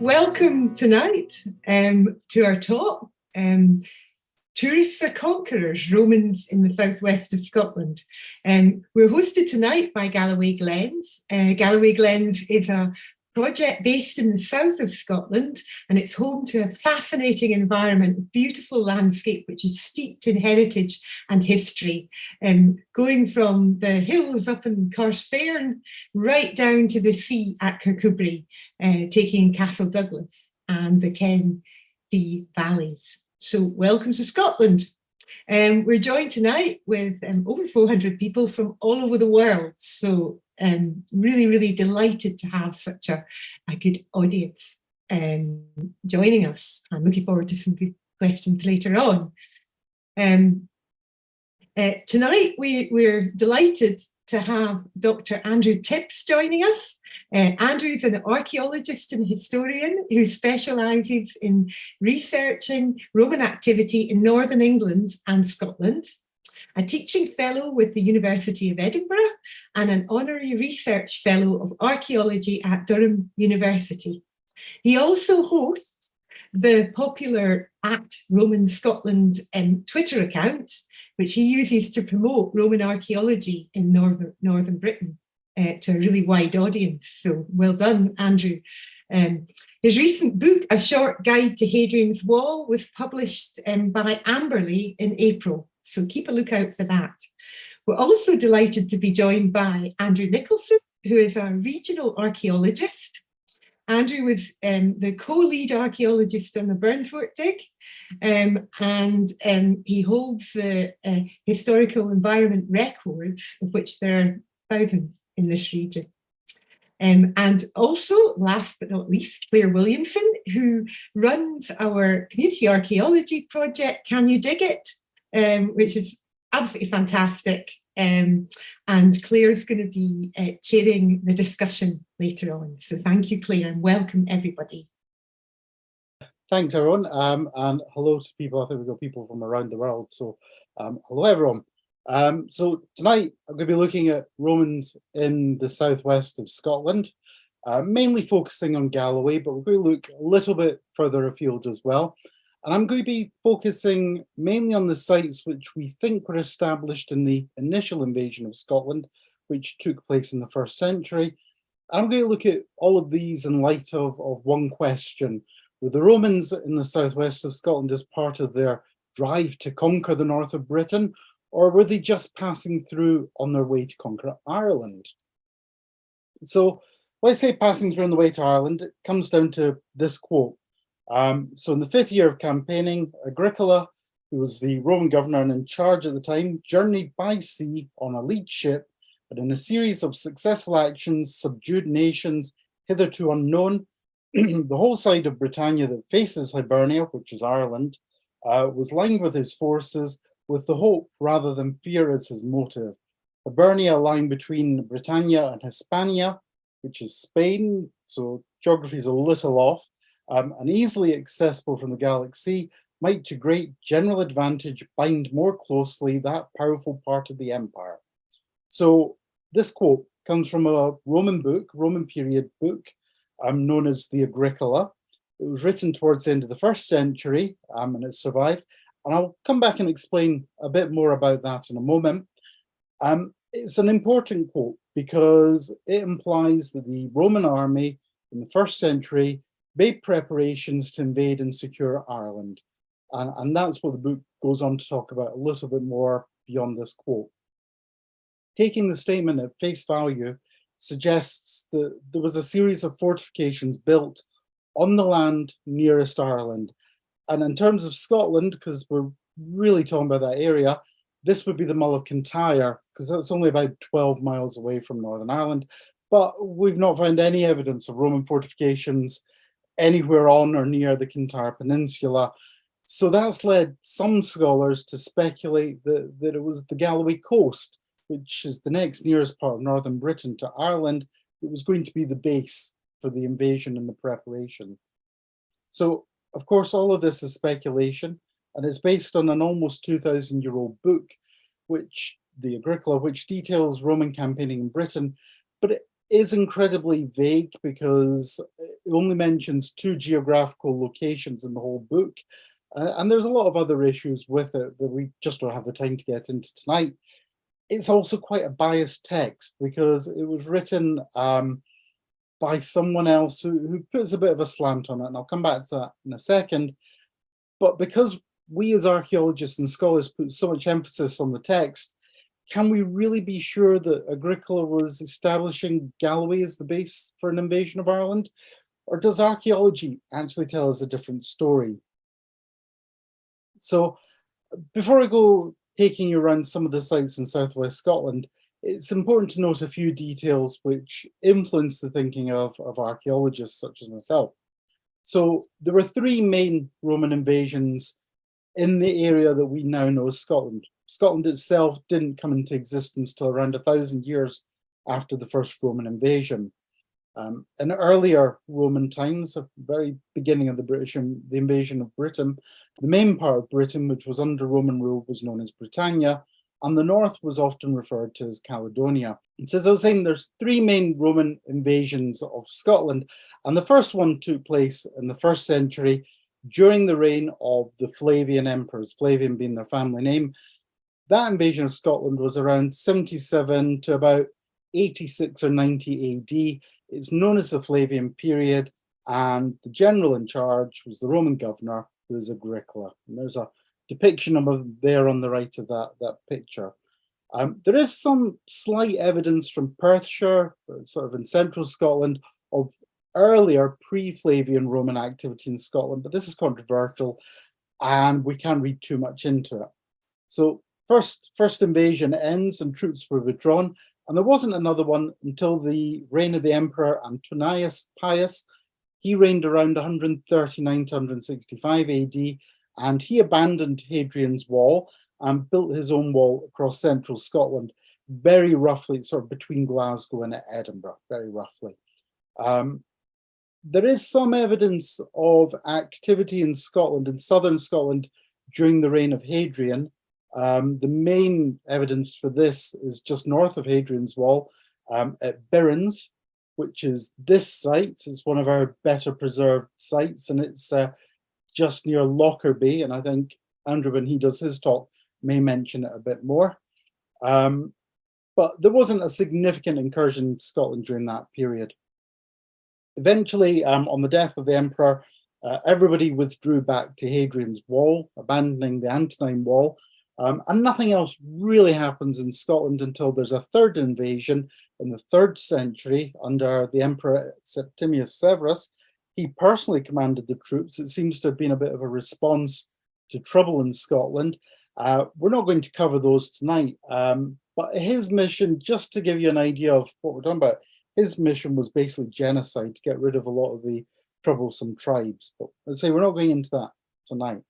Welcome tonight to our talk, Tourists are Conquerors, Romans in the southwest of Scotland. We're hosted tonight by Galloway Glens. Galloway Glens is a project based in the south of Scotland, and it's home to a fascinating environment, a beautiful landscape which is steeped in heritage and history, going from the hills up in Carsthairn right down to the sea at Kirkcudbright, taking Castle Douglas and the Ken Dee valleys. So welcome to Scotland. We're joined tonight with over 400 people from all over the world. So really delighted to have such a good audience joining us. I'm looking forward to some good questions later on. Tonight we're delighted to have Dr. Andrew Tipps joining us. Andrew's an archaeologist and historian who specialises in researching Roman activity in Northern England and Scotland, a teaching fellow with the University of Edinburgh, and an honorary research fellow of archaeology at Durham University. He also hosts the popular @RomanScotland Twitter account, which he uses to promote Roman archaeology in northern Britain to a really wide audience. So well done, Andrew. His recent book, A Short Guide to Hadrian's Wall, was published by Amberley in April. So keep a lookout for that. We're also delighted to be joined by Andrew Nicholson, who is a regional archaeologist. Andrew was the co-lead archaeologist on the Burnfort dig, and he holds the historical environment records, of which there are thousands in this region. And also, last but not least, Claire Williamson, who runs our community archaeology project, Can You Dig It? Which is absolutely fantastic. And Claire's going to be chairing the discussion later on. So thank you, Claire, and welcome everybody. Thanks, everyone, and hello to people. I think we've got people from around the world. So hello, everyone. So tonight I'm going to be looking at Romans in the southwest of Scotland, mainly focusing on Galloway, but we're going to look a little bit further afield as well. And I'm going to be focusing mainly on the sites which we think were established in the initial invasion of Scotland, which took place in the 1st century. And I'm going to look at all of these in light of one question. Were the Romans in the southwest of Scotland as part of their drive to conquer the north of Britain, or were they just passing through on their way to conquer Ireland? So when I say passing through on the way to Ireland, it comes down to this quote. So in the 5th year of campaigning, Agricola, who was the Roman governor and in charge at the time, journeyed by sea on a lead ship, and in a series of successful actions, subdued nations hitherto unknown. The whole side of Britannia that faces Hibernia, which is Ireland, was lined with his forces, with the hope rather than fear as his motive. Hibernia lying between Britannia and Hispania, which is Spain, so geography is a little off, and easily accessible from the Gallic Sea, might to great general advantage bind more closely that powerful part of the empire. So this quote comes from a Roman period book, known as the Agricola. It was written towards the end of the 1st century, and it survived. And I'll come back and explain a bit more about that in a moment. It's an important quote because it implies that the Roman army in the 1st century made preparations to invade and secure Ireland. And that's what the book goes on to talk about a little bit more beyond this quote. Taking the statement at face value suggests that there was a series of fortifications built on the land nearest Ireland. And in terms of Scotland, because we're really talking about that area, this would be the Mull of Kintyre, because that's only about 12 miles away from Northern Ireland. But we've not found any evidence of Roman fortifications anywhere on or near the Kintyre Peninsula. So that's led some scholars to speculate that it was the Galloway coast, which is the next nearest part of northern Britain to Ireland, that was going to be the base for the invasion and the preparation. So, of course, all of this is speculation, and it's based on an almost 2,000-year-old book, which the Agricola, which details Roman campaigning in Britain, but is incredibly vague because it only mentions 2 geographical locations in the whole book. And there's a lot of other issues with it that we just don't have the time to get into tonight. It's also quite a biased text because it was written by someone else who puts a bit of a slant on it, and I'll come back to that in a second. But because we as archaeologists and scholars put so much emphasis on the text, can we really be sure that Agricola was establishing Galloway as the base for an invasion of Ireland? Or does archaeology actually tell us a different story? So before I go taking you around some of the sites in southwest Scotland, it's important to note a few details which influence the thinking of archaeologists such as myself. So there were 3 main Roman invasions in the area that we now know as Scotland. Scotland itself didn't come into existence till around 1,000 years after the first Roman invasion. In earlier Roman times, the very beginning of the invasion of Britain, the main part of Britain, which was under Roman rule, was known as Britannia, and the north was often referred to as Caledonia. And so as I was saying, there's 3 main Roman invasions of Scotland, and the first one took place in the 1st century during the reign of the Flavian emperors, Flavian being their family name. That invasion of Scotland was around 77 to about 86 or 90 AD. It's known as the Flavian period, and the general in charge was the Roman governor, who was Agricola. And there's a depiction of him there on the right of that picture. There is some slight evidence from Perthshire, sort of in central Scotland, of earlier pre-Flavian Roman activity in Scotland, but this is controversial and we can't read too much into it. So first invasion ends and troops were withdrawn, and there wasn't another one until the reign of the Emperor Antonius Pius. He reigned around 139 to 165 AD, and he abandoned Hadrian's Wall and built his own wall across central Scotland, very roughly sort of between Glasgow and Edinburgh, very roughly. There is some evidence of activity in Scotland, in southern Scotland, during the reign of Hadrian. The main evidence for this is just north of Hadrian's Wall at Birrens, which is this site. It's one of our better preserved sites, and it's just near Lockerbie, and I think Andrew, when he does his talk, may mention it a bit more. But there wasn't a significant incursion in Scotland during that period. Eventually, on the death of the emperor, everybody withdrew back to Hadrian's Wall, abandoning the Antonine Wall, and nothing else really happens in Scotland until there's a 3rd invasion in the 3rd century under the Emperor Septimius Severus. He personally commanded the troops. It seems to have been a bit of a response to trouble in Scotland. We're not going to cover those tonight, but his mission, just to give you an idea of what we're talking about, his mission was basically genocide to get rid of a lot of the troublesome tribes. But let's say we're not going into that tonight.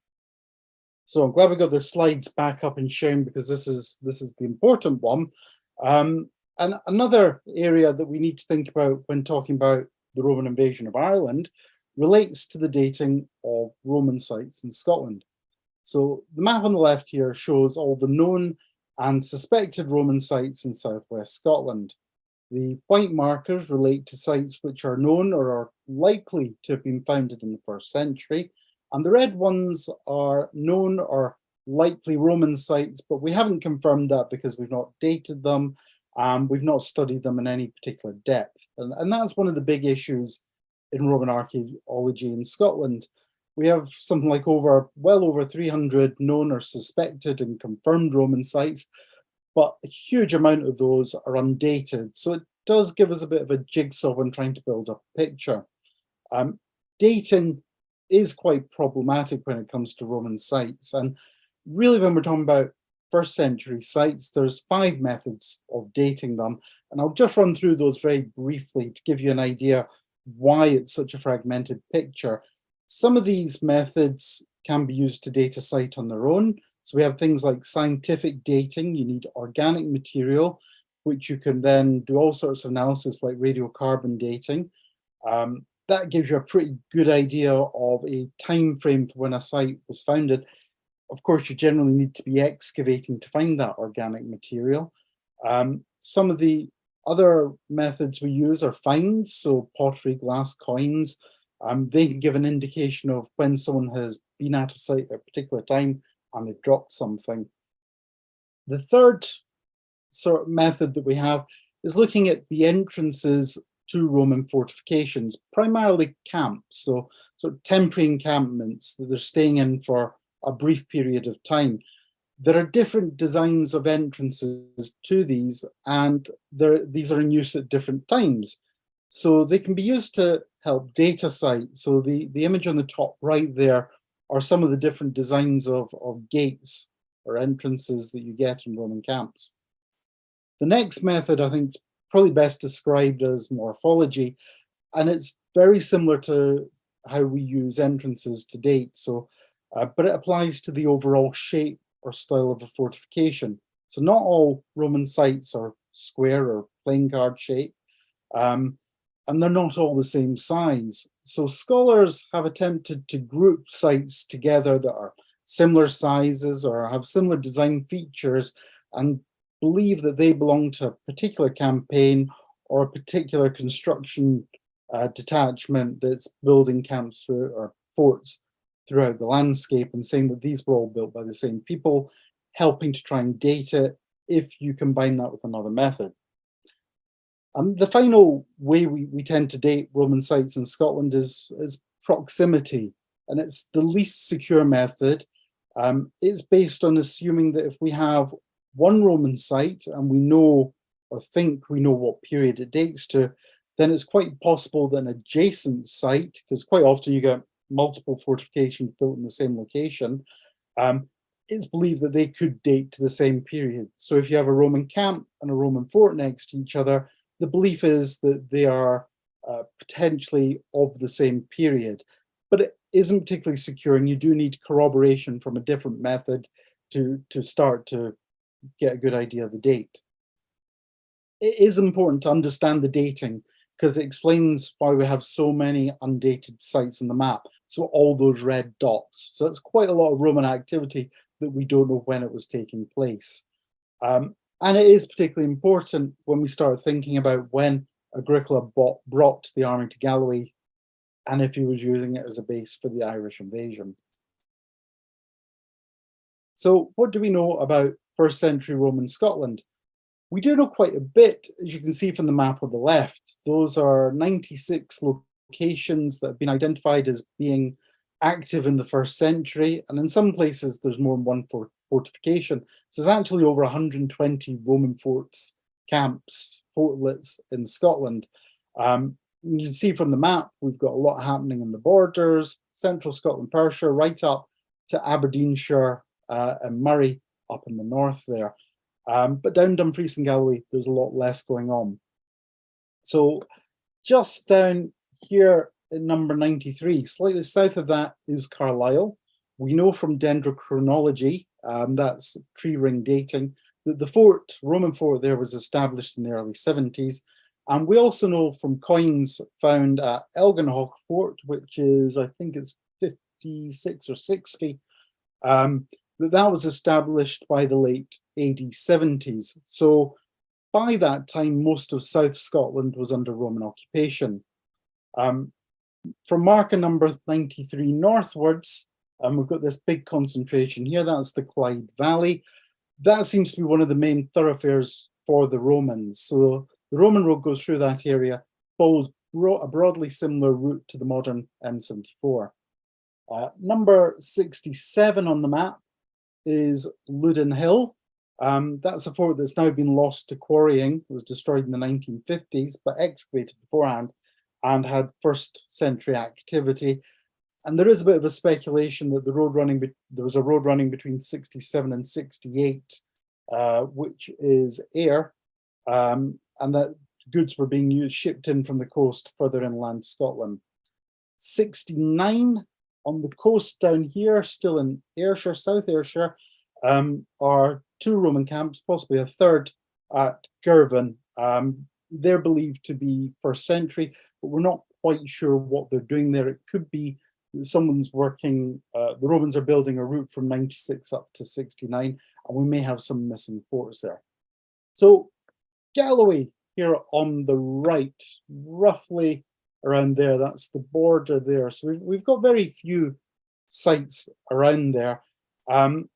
So I'm glad we got the slides back up and shown, because this is the important one. And another area that we need to think about when talking about the Roman invasion of Ireland relates to the dating of Roman sites in Scotland. So the map on the left here shows all the known and suspected Roman sites in southwest Scotland. The white markers relate to sites which are known or are likely to have been founded in the 1st century, and the red ones are known or likely Roman sites, but we haven't confirmed that because we've not dated them, we've not studied them in any particular depth. And that's one of the big issues in Roman archaeology in Scotland. We have something like well over 300 known or suspected and confirmed Roman sites, but a huge amount of those are undated. So it does give us a bit of a jigsaw when trying to build a picture. Dating is quite problematic when it comes to Roman sites. And really, when we're talking about 1st century sites, there's 5 methods of dating them. And I'll just run through those very briefly to give you an idea why it's such a fragmented picture. Some of these methods can be used to date a site on their own. So we have things like scientific dating. You need organic material, which you can then do all sorts of analysis like radiocarbon dating. That gives you a pretty good idea of a time frame for when a site was founded. Of course, you generally need to be excavating to find that organic material. Some of the Other methods we use are finds, so pottery, glass, coins. They can give an indication of when someone has been at a site at a particular time and they've dropped something. The third sort of method that we have is looking at the entrances to Roman fortifications, primarily camps, so sort of temporary encampments that they're staying in for a brief period of time. There are different designs of entrances to these, and these are in use at different times. So they can be used to help data cite. So the image on the top right there are some of the different designs of gates or entrances that you get in Roman camps. The next method, I think, is probably best described as morphology, and it's very similar to how we use entrances to date. So, but it applies to the overall shape or style of a fortification. So not all Roman sites are square or plain card shape, and they're not all the same size. So scholars have attempted to group sites together that are similar sizes or have similar design features and believe that they belong to a particular campaign or a particular construction detachment that's building camps or forts throughout the landscape, and saying that these were all built by the same people, helping to try and date it if you combine that with another method. The final way we tend to date Roman sites in Scotland is proximity, and it's the least secure method. It's based on assuming that if we have one Roman site and we know or think we know what period it dates to, then it's quite possible that an adjacent site, because quite often you get multiple fortifications built in the same location, it's believed that they could date to the same period. So if you have a Roman camp and a Roman fort next to each other, the belief is that they are potentially of the same period, but it isn't particularly secure, and you do need corroboration from a different method to start to get a good idea of the date. It is important to understand the dating because it explains why we have so many undated sites on the map. So all those red dots. So it's quite a lot of Roman activity that we don't know when it was taking place. And it is particularly important when we start thinking about when Agricola brought the army to Galloway and if he was using it as a base for the Irish invasion. So what do we know about first century Roman Scotland? We do know quite a bit, as you can see from the map on the left. Those are 96 locations that have been identified as being active in the first century, and in some places there's more than one fortification. So there's actually over 120 Roman forts, camps, fortlets in Scotland. You can see from the map, we've got a lot happening in the borders, central Scotland, Perthshire, right up to Aberdeenshire and Murray up in the north there. But down Dumfries and Galloway, there's a lot less going on. So just down here at number 93, slightly south of that is Carlisle. We know from dendrochronology, that's tree ring dating, that the fort, Roman fort there, was established in the early 70s. And we also know from coins found at Elginhog Fort, which is, I think it's 56 or 60, that was established by the late AD 70s. So by that time, most of South Scotland was under Roman occupation. From marker number 93 northwards, we've got this big concentration here. That's the Clyde Valley. That seems to be one of the main thoroughfares for the Romans. So the Roman road goes through that area, follows a broadly similar route to the modern M74. Number 67 on the map is Loudon Hill. That's a fort that's now been lost to quarrying. It was destroyed in the 1950s, but excavated beforehand and had first century activity. And there is a bit of a speculation that there was a road running between 67 and 68, which is Ayr, and that goods were being shipped in from the coast further inland Scotland. 69 on the coast down here, still in Ayrshire, South Ayrshire, are two Roman camps, possibly a third at Girvan. They're believed to be first century, but we're not quite sure what they're doing there. It could be that someone's working, the Romans are building a route from 96 up to 69, and we may have some missing forts there. So Galloway, here on the right, roughly around there. That's the border there. So we've got very few sites around there. And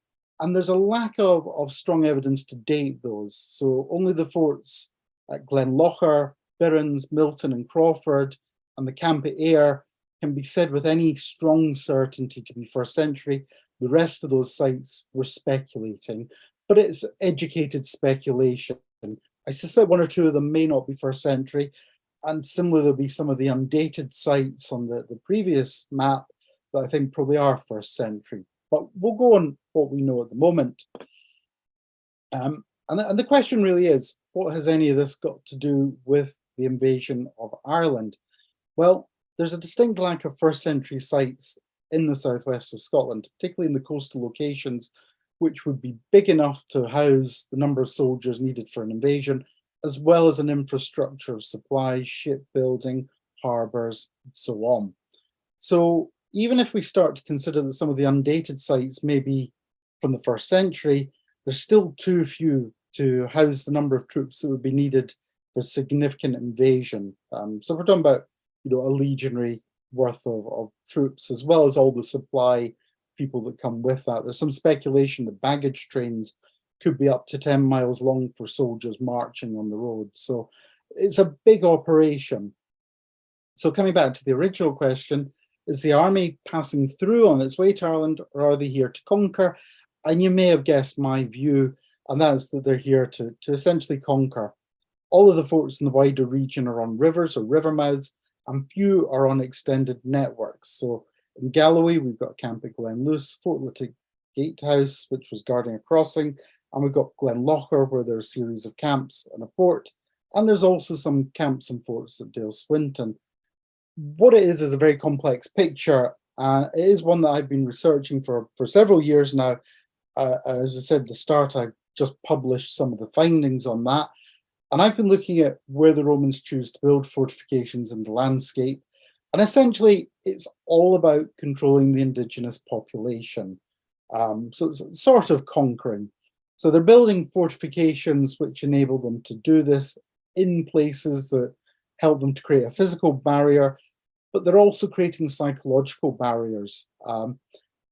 there's a lack of strong evidence to date those. So only the forts at Glenlocher, Birrens, Milton and Crawford and the Camp Ayr can be said with any strong certainty to be first century. The rest of those sites were speculating, but it's educated speculation. I suspect one or two of them may not be first century, and similarly there'll be some of the undated sites on the previous map that I think probably are first century. But we'll go on what we know at the moment. And the question really is, what has any of this got to do with the invasion of Ireland? Well, there's a distinct lack of first century sites in the southwest of Scotland, particularly in the coastal locations, which would be big enough to house the number of soldiers needed for an invasion, as well as an infrastructure of supplies, shipbuilding, harbours, and so on. So even if we start to consider that some of the undated sites may be from the first century, there's still too few to house the number of troops that would be needed for significant invasion. So we're talking about, a legionary worth of troops, as well as all the supply people that come with that. There's some speculation that baggage trains could be up to 10 miles long for soldiers marching on the road. So it's a big operation. So coming back to the original question, is the army passing through on its way to Ireland, or are they here to conquer? And you may have guessed my view, and that is that they're here to essentially conquer. All of the forts in the wider region are on rivers or river mouths, and few are on extended networks. So in Galloway, we've got Camp at Glenluce, Fort Litic Gatehouse, which was guarding a crossing, and we've got Glenlocher, where there are a series of camps and a fort, and there's also some camps and forts at Dale Swinton. What it is a very complex picture, and it is one that I've been researching for several years now. As I said at the start, I just published some of the findings on that. And I've been looking at where the Romans choose to build fortifications in the landscape. And essentially, it's all about controlling the indigenous population. So it's sort of conquering. So they're building fortifications which enable them to do this in places that help them to create a physical barrier, but they're also creating psychological barriers.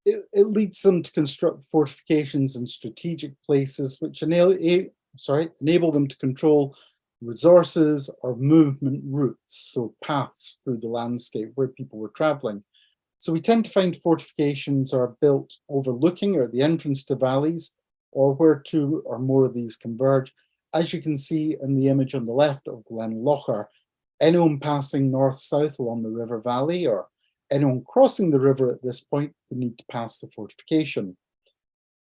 It leads them to construct fortifications in strategic places which enable them to control resources or movement routes, so paths through the landscape where people were traveling. So we tend to find fortifications are built overlooking or at the entrance to valleys, or where two or more of these converge, as you can see in the image on the left of Glenlocher. Anyone passing north-south along the river valley, or anyone crossing the river at this point, would need to pass the fortification.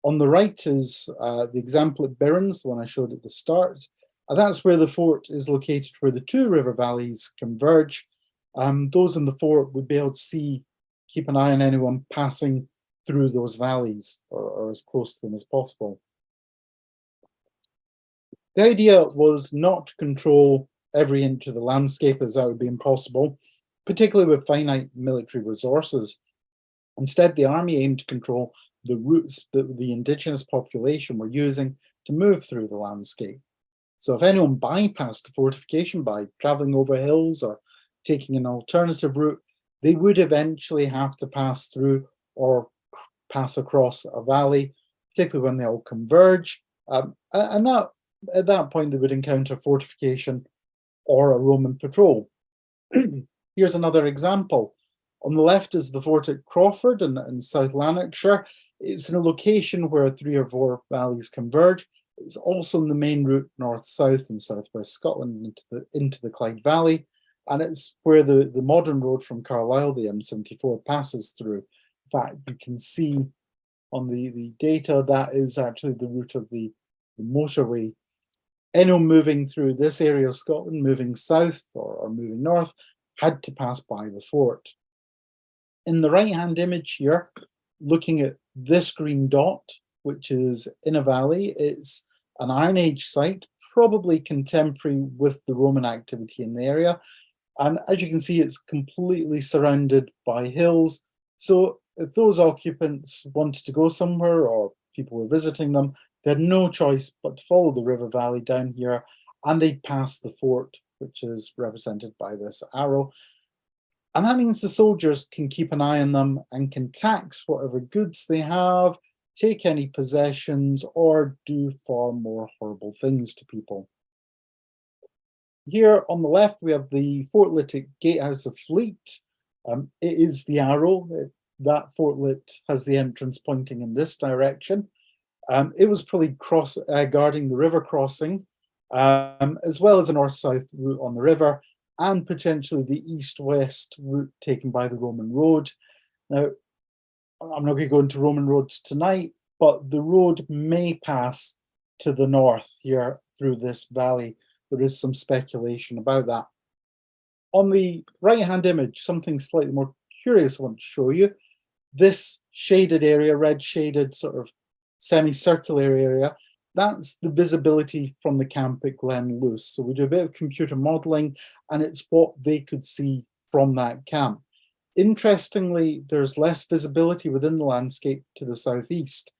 On the right is the example at Birrens, the one I showed at the start. And that's where the fort is located, where the two river valleys converge. Those in the fort would be able to keep an eye on anyone passing through those valleys, or as close to them as possible. The idea was not to control every inch of the landscape, as that would be impossible, particularly with finite military resources. Instead, the army aimed to control the routes that the indigenous population were using to move through the landscape. So if anyone bypassed a fortification by traveling over hills or taking an alternative route, they would eventually have to pass through or pass across a valley, particularly when they all converge. And at that point, they would encounter fortification or a Roman patrol. Here's another example. On the left is the fort at Crawford in South Lanarkshire. It's in a location where 3 or 4 valleys converge. It's also on the main route north-south in southwest Scotland into the Clyde Valley, and it's where the modern road from Carlisle, the M74, passes through. In fact, you can see on the data that is actually the route of the motorway. Anyone moving through this area of Scotland, moving south or moving north, had to pass by the fort. In the right-hand image here, looking at this green dot, which is in a valley, it's an Iron Age site, probably contemporary with the Roman activity in the area. And as you can see, it's completely surrounded by hills. So if those occupants wanted to go somewhere or people were visiting them, they had no choice but to follow the river valley down here and they pass the fort, which is represented by this arrow. And that means the soldiers can keep an eye on them and can tax whatever goods they have, take any possessions, or do far more horrible things to people. Here on the left, we have the fortlet Gatehouse of Fleet. It is the arrow. That fortlet has the entrance pointing in this direction. It was probably guarding the river crossing, as well as a north-south route on the river, and potentially the east-west route taken by the Roman road. Now, I'm not going to go into Roman roads tonight, but the road may pass to the north here through this valley. There is some speculation about that. On the right-hand image, something slightly more curious I want to show you. This shaded area, red shaded sort of semicircular area, that's the visibility from the camp at Glen Luce. So we do a bit of computer modeling, and it's what they could see from that camp. Interestingly, there's less visibility within the landscape to the southeast.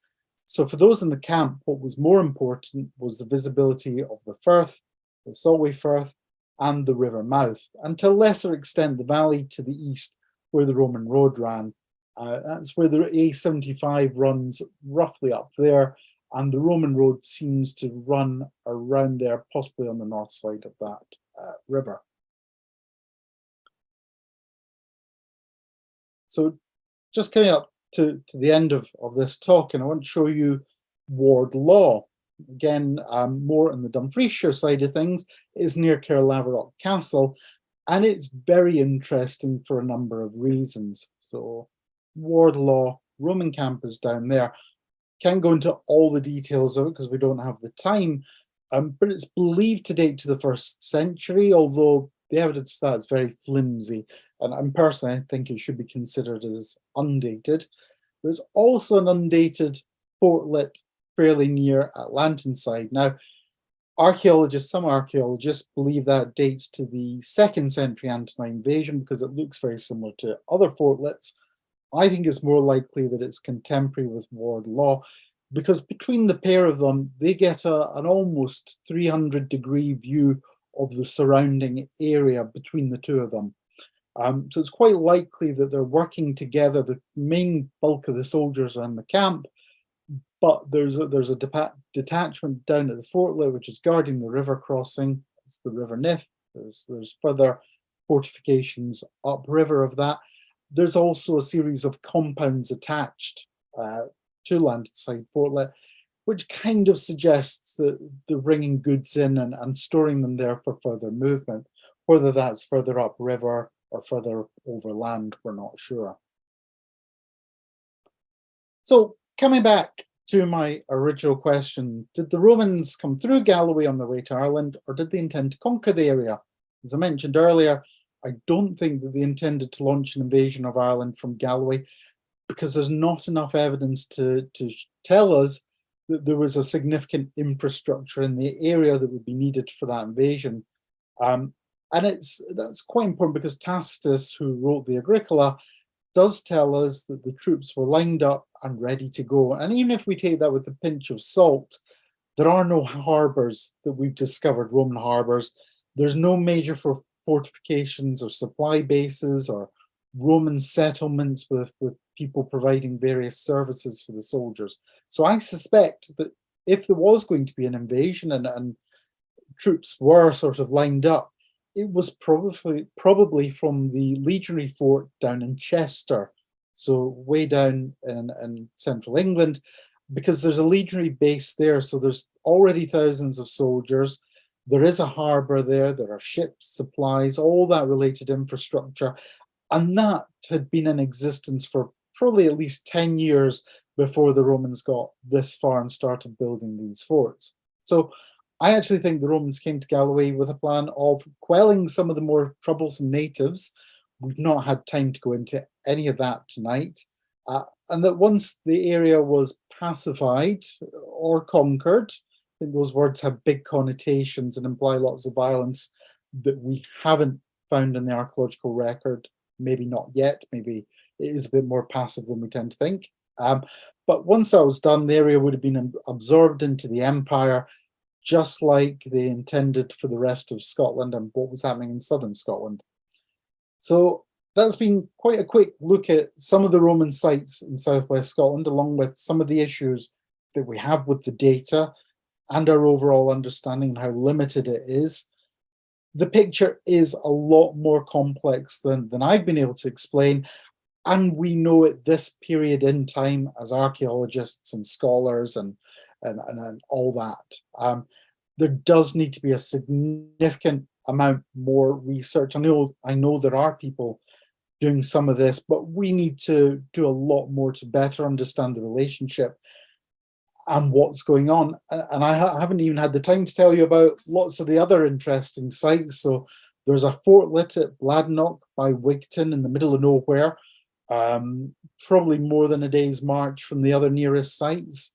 So for those in the camp, what was more important was the visibility of the Firth, the Solway Firth, and the river mouth, and to a lesser extent the valley to the east where the Roman road ran. That's where the A75 runs roughly up there, and the Roman road seems to run around there, possibly on the north side of that river. So just coming up to the end of this talk, and I want to show you ward law. Again, more on the Dumfriesshire side of things, is near Caerlaverock Castle, and it's very interesting for a number of reasons. So ward law, Roman camp is down there. Can't go into all the details of it because we don't have the time, but it's believed to date to the 1st century, although the evidence for that is very flimsy, and personally I think it should be considered as undated. There's also an undated fortlet fairly near Atlantinside. Now, some archaeologists believe that dates to the 2nd century Antonine invasion because it looks very similar to other fortlets. I think it's more likely that it's contemporary with ward law, because between the pair of them, they get an almost 300-degree view of the surrounding area between the two of them. So it's quite likely that they're working together. The main bulk of the soldiers are in the camp, but there's a detachment down at the fortlet which is guarding the river crossing. It's the River Nith. There's further fortifications upriver of that. There's also a series of compounds attached to Landside Fortlet, which kind of suggests that they're bringing goods in and storing them there for further movement. Whether that's further upriver or further overland, we're not sure. So coming back to my original question, did the Romans come through Galloway on their way to Ireland, or did they intend to conquer the area? As I mentioned earlier, I don't think that they intended to launch an invasion of Ireland from Galloway, because there's not enough evidence to tell us that there was a significant infrastructure in the area that would be needed for that invasion. And that's quite important because Tacitus, who wrote the Agricola, does tell us that the troops were lined up and ready to go. And even if we take that with a pinch of salt, there are no harbours that we've discovered, Roman harbours. There's no major fortifications or supply bases or Roman settlements with people providing various services for the soldiers. So I suspect that if there was going to be an invasion and troops were sort of lined up, it was probably from the legionary fort down in Chester, so way down in central England, because there's a legionary base there. So there's already thousands of soldiers. There is a harbour there. There are ships, supplies, all that related infrastructure. And that had been in existence for probably at least 10 years before the Romans got this far and started building these forts. So I actually think the Romans came to Galloway with a plan of quelling some of the more troublesome natives. We've not had time to go into any of that tonight. And that once the area was pacified or conquered, I think those words have big connotations and imply lots of violence that we haven't found in the archaeological record. Maybe not yet, maybe it is a bit more passive than we tend to think. But once that was done, the area would have been absorbed into the empire. just like they intended for the rest of Scotland and what was happening in southern Scotland. So that's been quite a quick look at some of the Roman sites in southwest Scotland, along with some of the issues that we have with the data and our overall understanding and how limited it is. The picture is a lot more complex than I've been able to explain. And we know at this period in time, as archaeologists and scholars and all that, there does need to be a significant amount more research. I know there are people doing some of this, but we need to do a lot more to better understand the relationship and what's going on. And I haven't even had the time to tell you about lots of the other interesting sites. So there's a fortlet at Bladnoch by Wigton in the middle of nowhere, probably more than a day's march from the other nearest sites.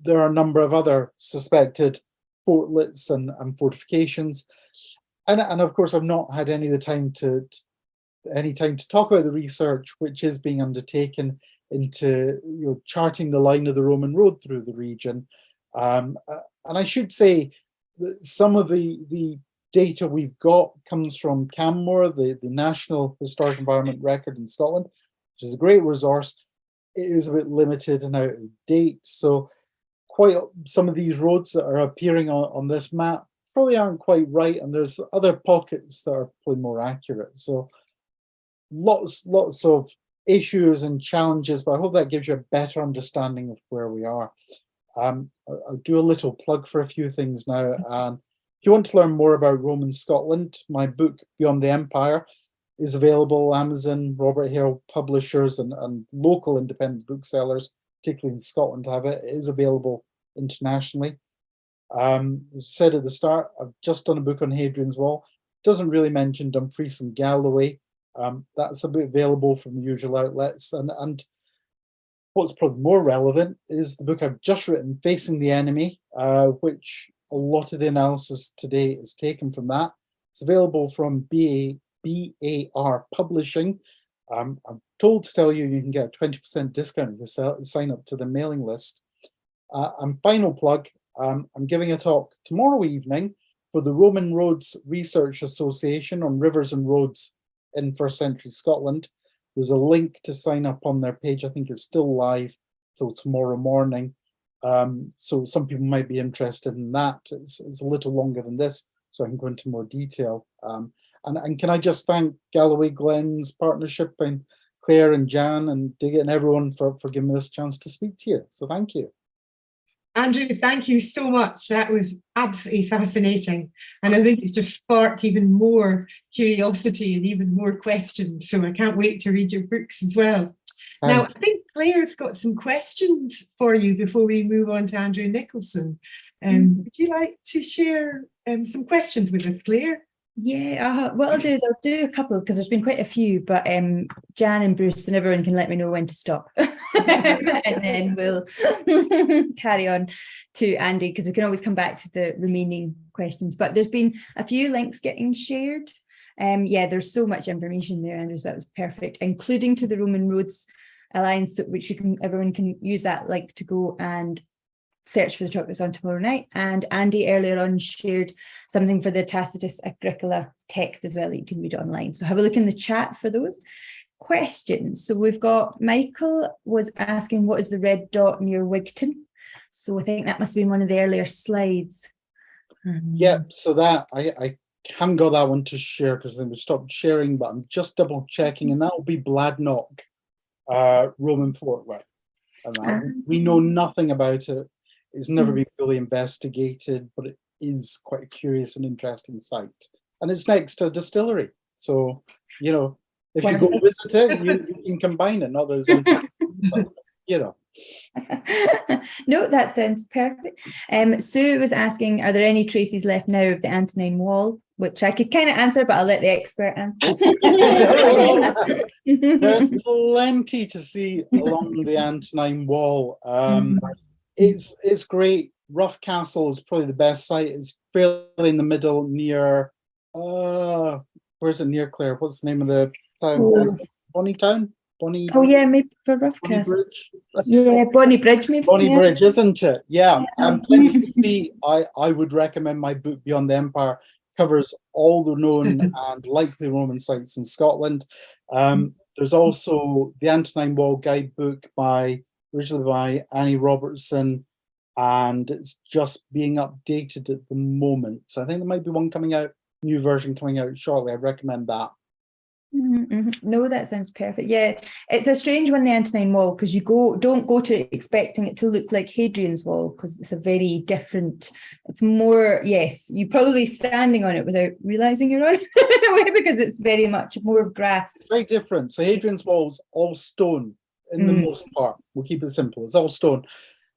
There are a number of other suspected fortlets and fortifications. And of course, I've not had any time to talk about the research which is being undertaken into charting the line of the Roman road through the region. And I should say that some of the data we've got comes from Canmore, the National Historic Environment Record in Scotland, which is a great resource. It is a bit limited and out of date. So quite some of these roads that are appearing on this map probably aren't quite right. And there's other pockets that are probably more accurate. So lots of issues and challenges, but I hope that gives you a better understanding of where we are. I'll do a little plug for a few things now. If you want to learn more about Roman Scotland, my book Beyond the Empire is available. Amazon, Robert Hale publishers, and local independent booksellers, particularly in Scotland, have it. It is available internationally. As I said at the start, I've just done a book on Hadrian's Wall. It doesn't really mention Dumfries and Galloway. That's a bit available from the usual outlets. And what's probably more relevant is the book I've just written, Facing the Enemy, which a lot of the analysis today is taken from that. It's available from BAR Publishing. I'm told to tell you can get a 20% discount if you sign up to the mailing list. And final plug, I'm giving a talk tomorrow evening for the Roman Roads Research Association on rivers and roads in first century Scotland. There's a link to sign up on their page. I think it's still live till tomorrow morning. So some people might be interested in that. It's a little longer than this, so I can go into more detail. And can I just thank Galloway Glen's partnership and Claire and Jan and Digit and everyone for giving me this chance to speak to you. So thank you. Andrew, thank you so much. That was absolutely fascinating. And I think it's just sparked even more curiosity and even more questions. So I can't wait to read your books as well. Thanks. Now, I think Claire's got some questions for you before we move on to Andrew Nicholson. Would you like to share some questions with us, Claire? Yeah, what I'll do is I'll do a couple because there's been quite a few, but Jan and Bruce and everyone can let me know when to stop. And then we'll carry on to Andy because we can always come back to the remaining questions. But there's been a few links getting shared. Yeah, there's so much information there, Andrew, so that was perfect, including to the Roman Roads Alliance, which everyone can use that link to go and search for the talk that's on tomorrow night. And Andy earlier on shared something for the Tacitus Agricola text as well that you can read online. So have a look in the chat for those questions. So we've got Michael was asking what is the red dot near Wigton? So I think that must have been one of the earlier slides. Yeah, so that I haven't got that one to share because then we stopped sharing, but I'm just double checking, and that will be Bladnoch, Roman fortlet. And we know nothing about it. It's never been fully investigated, but it is quite a curious and interesting site. And it's next to a distillery. So, if you go visit it, you can combine it. Not that it's interesting, but, No, that sounds perfect. Sue was asking, are there any traces left now of the Antonine Wall? Which I could kind of answer, but I'll let the expert answer. There's plenty to see along the Antonine Wall. It's great. Rough Castle is probably the best site. It's fairly in the middle near, where's it near, Claire? What's the name of the town? Bonnytown? Bonnie. Oh yeah, maybe for rough Bonnie cast. Bridge. Yeah, Bonnie Bridge maybe. Bonnie yeah. Bridge, isn't it? Yeah. Yeah. Plenty to see. I would recommend my book Beyond the Empire. Covers all the known and likely Roman sites in Scotland. There's also the Antonine Wall guidebook originally by Annie Robertson, and it's just being updated at the moment. So I think there might be one coming out, new version coming out shortly. I'd recommend that. No, that sounds perfect. Yeah, it's a strange one, the Antonine Wall, because you don't go to expecting it to look like Hadrian's Wall, because it's a very different. It's more, yes, you're probably standing on it without realizing you're on it because it's very much more of grass. It's very different. So Hadrian's Wall's all stone in the most part. We'll keep it simple. It's all stone.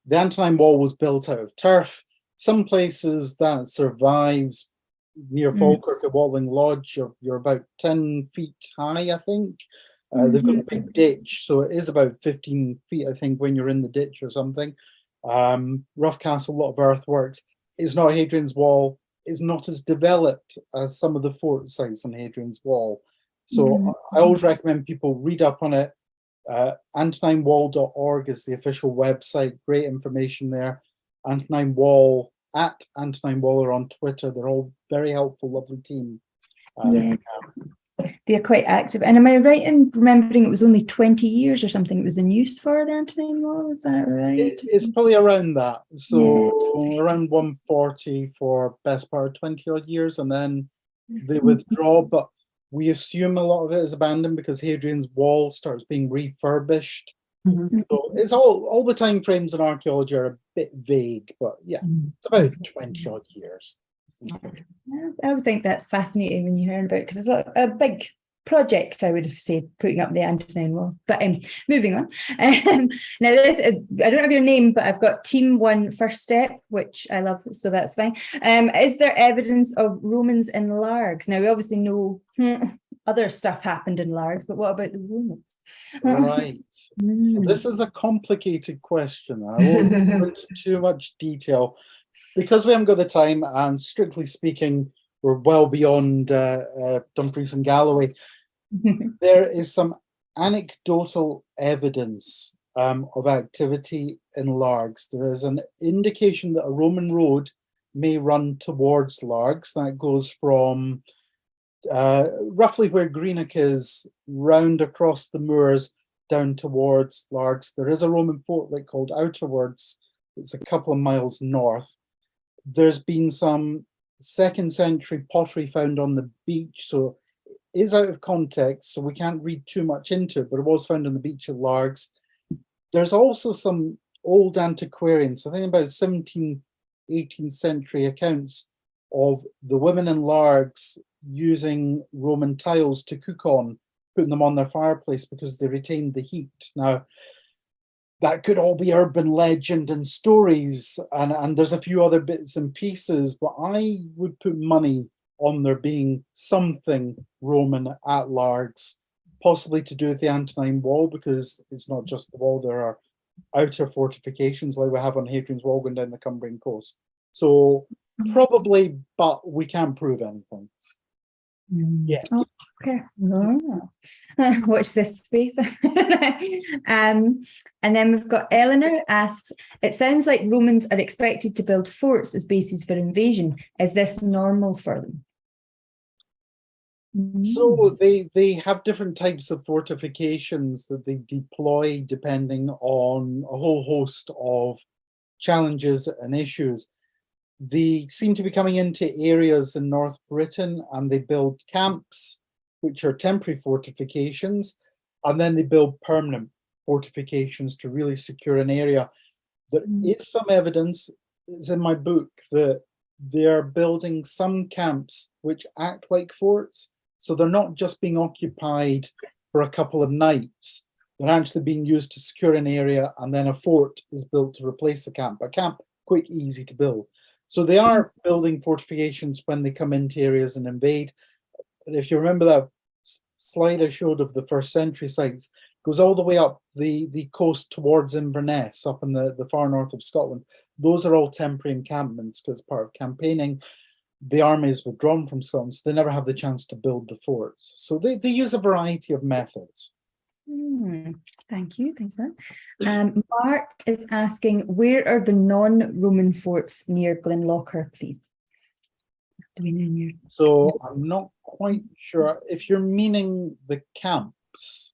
The Antonine Wall was built out of turf. Some places that survives near Falkirk at Watling Lodge, you're about 10 feet high, I think. They've got a big ditch, so it is about 15 feet, I think, when you're in the ditch or something. Rough Castle, a lot of earthworks. It's not Hadrian's Wall. It's not as developed as some of the fort sites on Hadrian's Wall. So I always recommend people read up on it. Antoninewall.org is the official website. Great information there. Antonine Wall @Antonine Wall on Twitter. They're all very helpful, lovely team. Yeah, they're quite active. And am I right in remembering it was only 20 years or something it was in use for, the Antonine Wall? Is that right? It's probably around that. So around 140 for best part of 20 odd years, and then they withdraw. But we assume a lot of it is abandoned because Hadrian's Wall starts being refurbished. So it's all the time frames in archaeology are a bit vague, but yeah, it's about 20 odd years. I always think that's fascinating when you hear about it, because it's a big project, I would have said, putting up the Antonine Wall. But moving on. Now this, I don't have your name, but I've got Team 1 First Step, which I love, so that's fine. Is there evidence of Romans in Largs? Now we obviously know other stuff happened in Largs, but what about the Romans? Right. So this is a complicated question. I won't go into too much detail because we haven't got the time, and strictly speaking, we're well beyond Dumfries and Galloway. There is some anecdotal evidence of activity in Largs. There is an indication that a Roman road may run towards Largs. That goes from roughly where Greenock is, round across the moors down towards Largs. There is a Roman fortlet called Outerwards. It's a couple of miles north. There's been some 2nd century pottery found on the beach, so it is out of context, so we can't read too much into it, but it was found on the beach at Largs. There's also some old antiquarians, I think about 17th, 18th century accounts of the women in Largs using Roman tiles to cook on, putting them on their fireplace because they retained the heat. Now, that could all be urban legend and stories, and there's a few other bits and pieces, but I would put money on there being something Roman at Largs, possibly to do with the Antonine Wall, because it's not just the wall, there are outer fortifications like we have on Hadrian's Wall going down the Cumbrian coast. So probably, but we can't prove anything. Yeah. Oh, okay. Oh. Watch this space. And then we've got Eleanor asks, it sounds like Romans are expected to build forts as bases for invasion. Is this normal for them? So they have different types of fortifications that they deploy depending on a whole host of challenges and issues. They seem to be coming into areas in North Britain and they build camps, which are temporary fortifications, and then they build permanent fortifications to really secure an area. There is some evidence, it's in my book, that they're building some camps which act like forts. So they're not just being occupied for a couple of nights. They're actually being used to secure an area, and then a fort is built to replace the camp. A camp, quick, easy to build. So they are building fortifications when they come into areas and invade. And if you remember that slide I showed of the 1st century sites, goes all the way up the coast towards Inverness, up in the far north of Scotland. Those are all temporary encampments because part of campaigning. The army is withdrawn from Scotland, so they never have the chance to build the forts. So they use a variety of methods. Thank you. Thank you. Mark is asking, where are the non-Roman forts near Glenlocher, please? Do we know near? So I'm not quite sure if you're meaning the camps,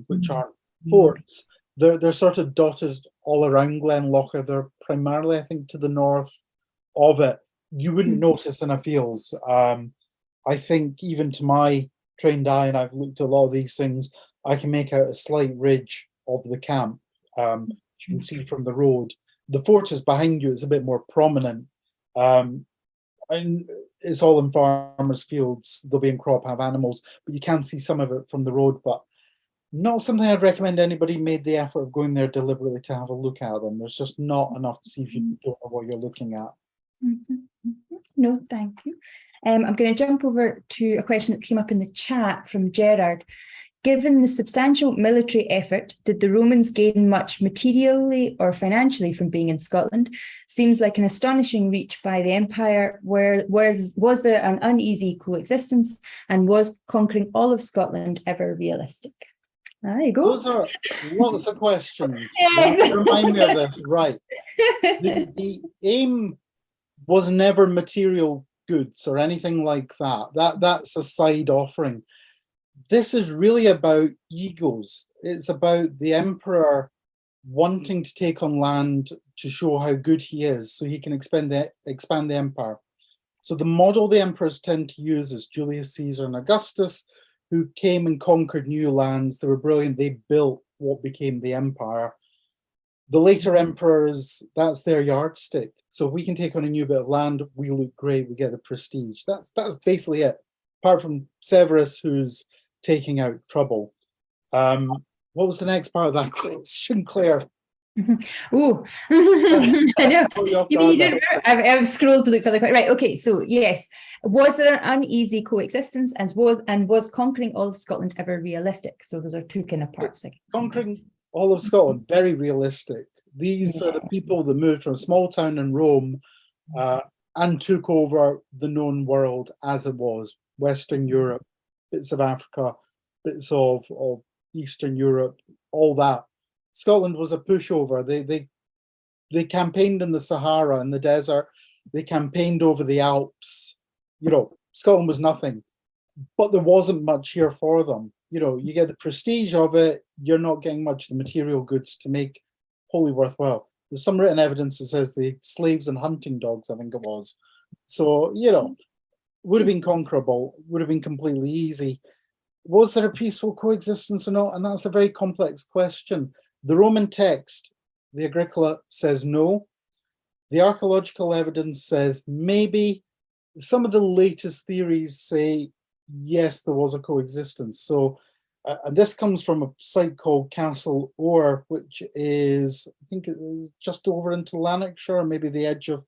which aren't forts. They're sort of dotted all around Glenlocher. They're primarily, I think, to the north of it. You wouldn't notice in a field. I think even to my trained eye, and I've looked at a lot of these things, I can make out a slight ridge of the camp. You can see from the road. The fort is behind you. It's a bit more prominent. And it's all in farmers' fields. They'll be in crop, have animals, but you can see some of it from the road. But not something I'd recommend anybody made the effort of going there deliberately to have a look at them. There's just not enough to see if you don't know what you're looking at. No, thank you. I'm going to jump over to a question that came up in the chat from Gerard. Given the substantial military effort, did the Romans gain much materially or financially from being in Scotland? Seems like an astonishing reach by the empire. Was there an uneasy coexistence, and was conquering all of Scotland ever realistic? There you go. Those are lots of questions. Yes. Remind me of this, right? The aim was never material goods or anything like that. That's a side offering. This is really about egos. It's about the emperor wanting to take on land to show how good he is, so he can expand the empire. So the model the emperors tend to use is Julius Caesar and Augustus, who came and conquered new lands. They were brilliant. They built what became the empire. The later emperors, that's their yardstick. So if we can take on a new bit of land, we look great, we get the prestige. That's basically it. Apart from Severus, who's taking out trouble. What was the next part of that question, Claire? Oh, I know. I've scrolled to look for the question. Right. Okay. So yes, was there an uneasy coexistence, and was conquering all of Scotland ever realistic? So those are two kind of parts. Conquering all of Scotland, very realistic. These are the people that moved from a small town in Rome and took over the known world as it was. Western Europe, bits of Africa, bits of Eastern Europe, all that. Scotland was a pushover. They campaigned in the Sahara, in the desert. They campaigned over the Alps. You know, Scotland was nothing, but there wasn't much here for them. You know, you get the prestige of it. You're not getting much of the material goods to make wholly worthwhile. There's some written evidence that says the slaves and hunting dogs, I think it was. So, you know, would have been conquerable, would have been completely easy. Was there a peaceful coexistence or not? And that's a very complex question. The Roman text, the Agricola, says no. The archaeological evidence says maybe. Some of the latest theories say, yes, there was a coexistence. So, and this comes from a site called Castle Orr, which is, I think it is just over into Lanarkshire, or maybe the edge of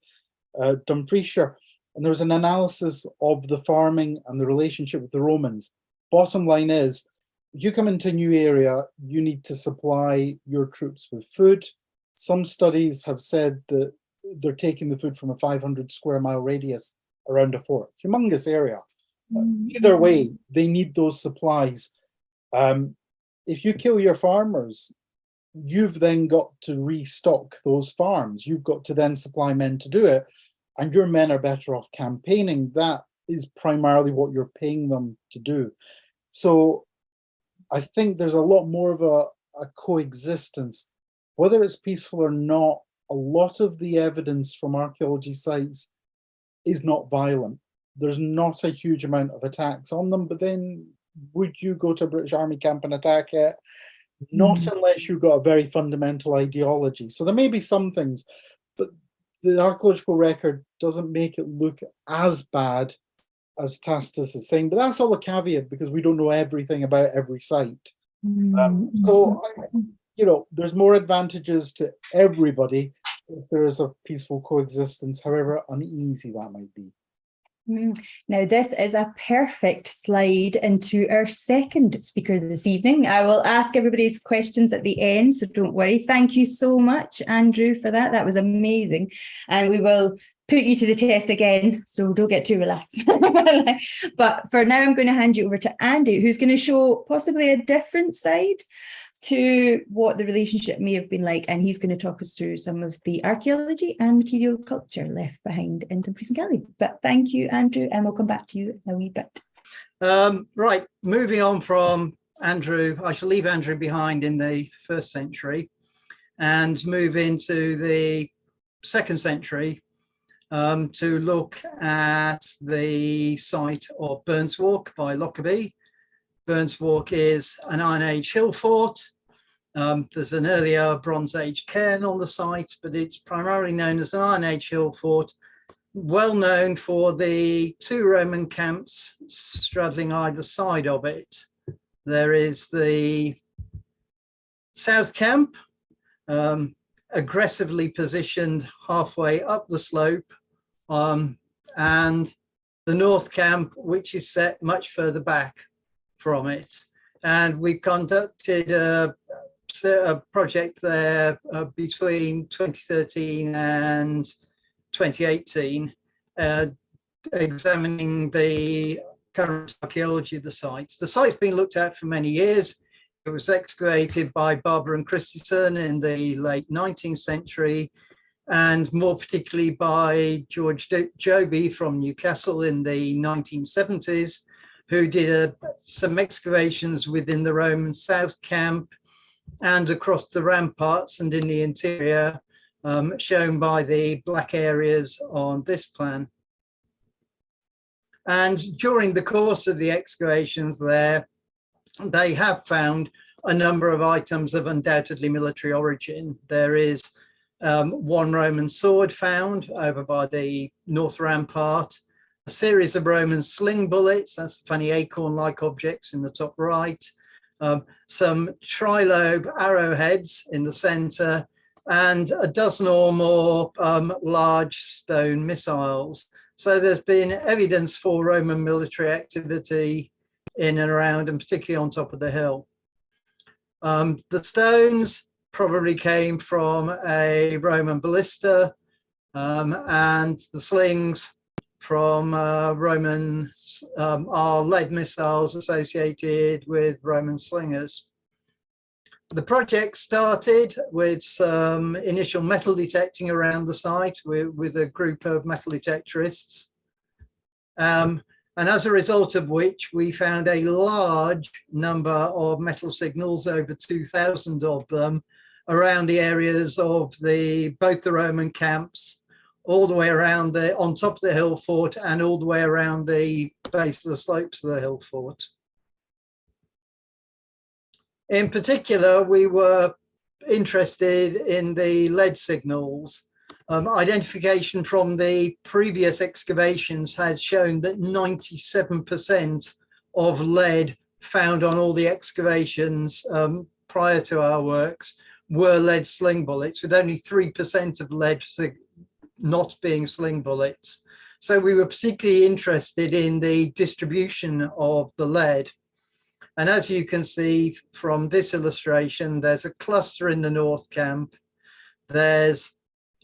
Dumfriesshire. And there was an analysis of the farming and the relationship with the Romans. Bottom line is, you come into a new area, you need to supply your troops with food. Some studies have said that they're taking the food from a 500 square mile radius around a fort. Humongous area. Either way, they need those supplies. If you kill your farmers, you've then got to restock those farms. You've got to then supply men to do it, and your men are better off campaigning. That is primarily what you're paying them to do. So I think there's a lot more of a coexistence. Whether it's peaceful or not, a lot of the evidence from archaeology sites is not violent. There's not a huge amount of attacks on them, but then would you go to a British Army camp and attack it? Not unless you've got a very fundamental ideology. So there may be some things, but the archaeological record doesn't make it look as bad as Tacitus is saying. But that's all a caveat, because we don't know everything about every site. So, you know, there's more advantages to everybody if there is a peaceful coexistence, however uneasy that might be. Now, this is a perfect slide into our second speaker this evening. I will ask everybody's questions at the end, so don't worry. Thank you so much, Andrew, for that. That was amazing. And we will put you to the test again, so don't get too relaxed. But for now, I'm going to hand you over to Andy, who's going to show possibly a different side to what the relationship may have been like, and he's going to talk us through some of the archaeology and material culture left behind in Dumfries and Galley. But thank you, Andrew, and we'll come back to you in a wee bit. Right, moving on from Andrew, I shall leave Andrew behind in the 1st century and move into the 2nd century to look at the site of Burns Walk by Lockerbie. Burns Walk is an Iron Age hill fort. There's an earlier Bronze Age cairn on the site, but it's primarily known as an Iron Age hill fort, well known for the 2 Roman camps straddling either side of it. There is the South Camp, aggressively positioned halfway up the slope, and the North Camp, which is set much further back from it. And we conducted a project there between 2013 and 2018, examining the current archaeology of the sites. The site's been looked at for many years. It was excavated by Barber and Christensen in the late 19th century, and more particularly by George Joby from Newcastle in the 1970s, who did some excavations within the Roman South Camp and across the ramparts and in the interior, shown by the black areas on this plan. And during the course of the excavations there, they have found a number of items of undoubtedly military origin. There is 1 Roman sword found over by the North Rampart, a series of Roman sling bullets, that's the funny acorn-like objects in the top right, some trilobe arrowheads in the center, and a dozen or more large stone missiles. So there's been evidence for Roman military activity in and around, and particularly on top of the hill. The stones probably came from a Roman ballista, and the slings from Roman are lead missiles associated with Roman slingers. The project started with some initial metal detecting around the site with a group of metal detectorists. And as a result of which, we found a large number of metal signals, over 2,000 of them, around the areas of both the Roman camps, all the way around on top of the hill fort, and all the way around the base of the slopes of the hill fort. In particular, we were interested in the lead signals. Identification from the previous excavations had shown that 97% of lead found on all the excavations prior to our works were lead sling bullets, with only 3% of lead not being sling bullets. So we were particularly interested in the distribution of the lead. And as you can see from this illustration, there's a cluster in the North Camp. There's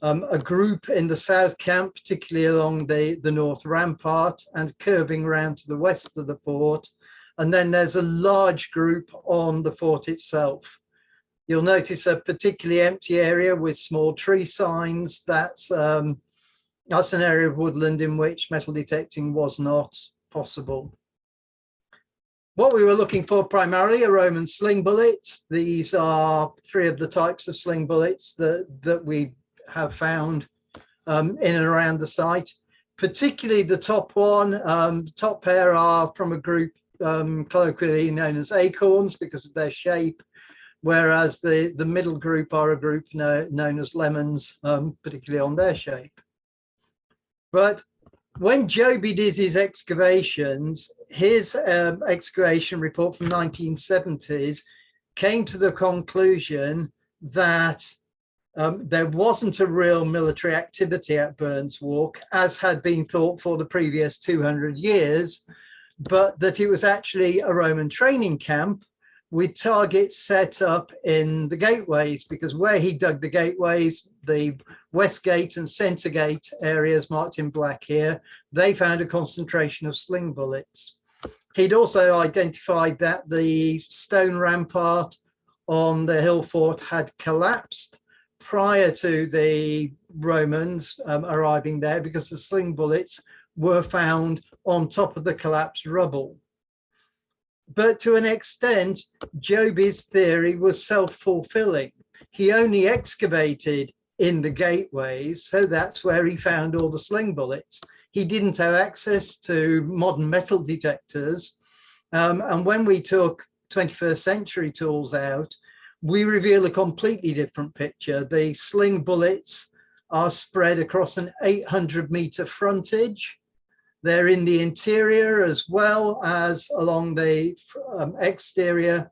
a group in the South Camp, particularly along the North Rampart and curving around to the west of the fort. And then there's a large group on the fort itself. You'll notice a particularly empty area with small tree signs. That's an area of woodland in which metal detecting was not possible. What we were looking for primarily are Roman sling bullets. These are 3 of the types of sling bullets that we have found in and around the site, particularly the top one. The top pair are from a group colloquially known as acorns because of their shape, whereas the middle group are a group known as lemons, particularly on their shape. But when Joby did his excavations, his excavation report from 1970s came to the conclusion that there wasn't a real military activity at Burns Walk, as had been thought for the previous 200 years, but that it was actually a Roman training camp with targets set up in the gateways, because where he dug the gateways, the West Gate and Centre Gate areas marked in black here, they found a concentration of sling bullets. He'd also identified that the stone rampart on the hill fort had collapsed prior to the Romans arriving there, because the sling bullets were found on top of the collapsed rubble. But to an extent, Joby's theory was self-fulfilling. He only excavated in the gateways, so that's where he found all the sling bullets. He didn't have access to modern metal detectors. And when we took 21st century tools out, we reveal a completely different picture. The sling bullets are spread across an 800-meter frontage. They're in the interior as well as along the exterior.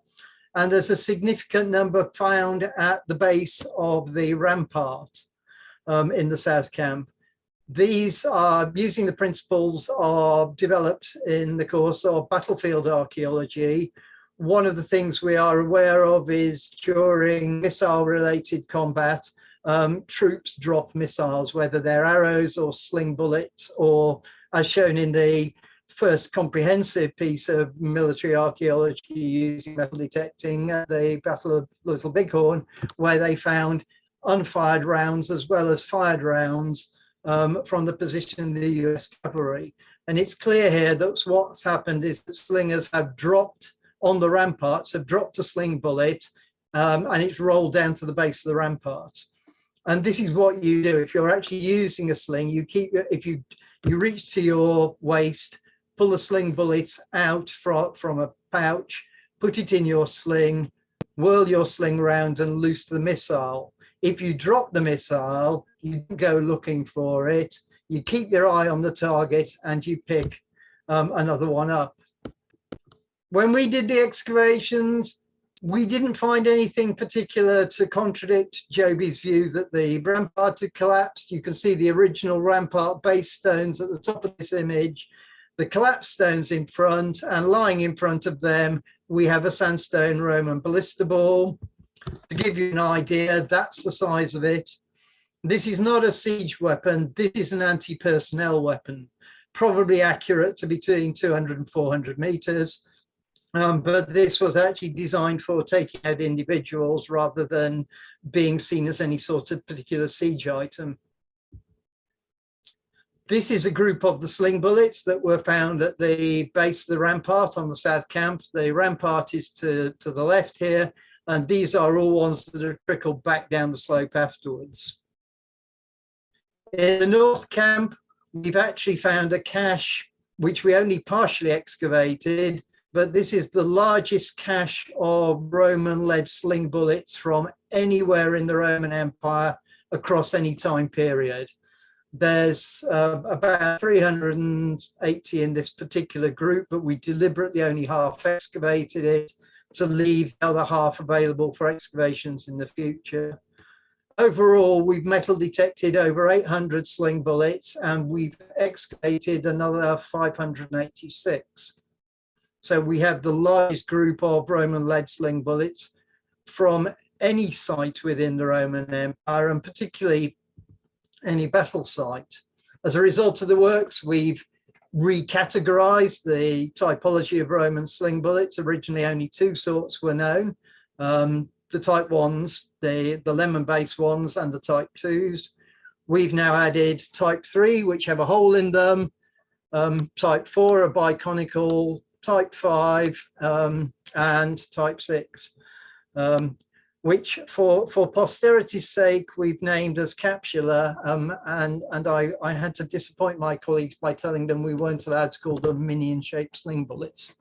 And there's a significant number found at the base of the rampart in the South Camp. These are using the principles developed in the course of battlefield archaeology. One of the things we are aware of is during missile-related combat, troops drop missiles, whether they're arrows or sling bullets, or as shown in the first comprehensive piece of military archaeology using metal detecting, the Battle of Little Bighorn, where they found unfired rounds as well as fired rounds from the position of the US cavalry. And it's clear here that what's happened is that slingers have dropped on the ramparts, have dropped a sling bullet, and it's rolled down to the base of the rampart. And this is what you do. If you're actually using a sling, you keep, if you reach to your waist, pull the sling bullets out from a pouch, put it in your sling, whirl your sling round and loose the missile. If you drop the missile, you go looking for it, you keep your eye on the target and you pick another one up. When we did the excavations, we didn't find anything particular to contradict Joby's view that the rampart had collapsed. You can see the original rampart base stones at the top of this image, the collapsed stones in front, and lying in front of them, we have a sandstone Roman ballista ball. To give you an idea, that's the size of it. This is not a siege weapon. This is an anti-personnel weapon, probably accurate to between 200 and 400 meters. But this was actually designed for taking out individuals rather than being seen as any sort of particular siege item. This is a group of the sling bullets that were found at the base of the rampart on the South Camp. The rampart is to the left here, and these are all ones that are trickled back down the slope afterwards. In the North Camp, we've actually found a cache which we only partially excavated, but this is the largest cache of Roman lead sling bullets from anywhere in the Roman Empire across any time period. There's about 380 in this particular group, but we deliberately only half excavated it to leave the other half available for excavations in the future. Overall, we've metal detected over 800 sling bullets, and we've excavated another 586. So we have the largest group of Roman lead sling bullets from any site within the Roman Empire, and particularly any battle site. As a result of the works, we've recategorized the typology of Roman sling bullets. Originally, only two sorts were known. The type 1s, the lemon-based ones, and the type 2s. We've now added type 3, which have a hole in them, type 4 are biconical, type 5, and type 6, which for posterity's sake, we've named as capsular, and I had to disappoint my colleagues by telling them we weren't allowed to call them minion-shaped sling bullets.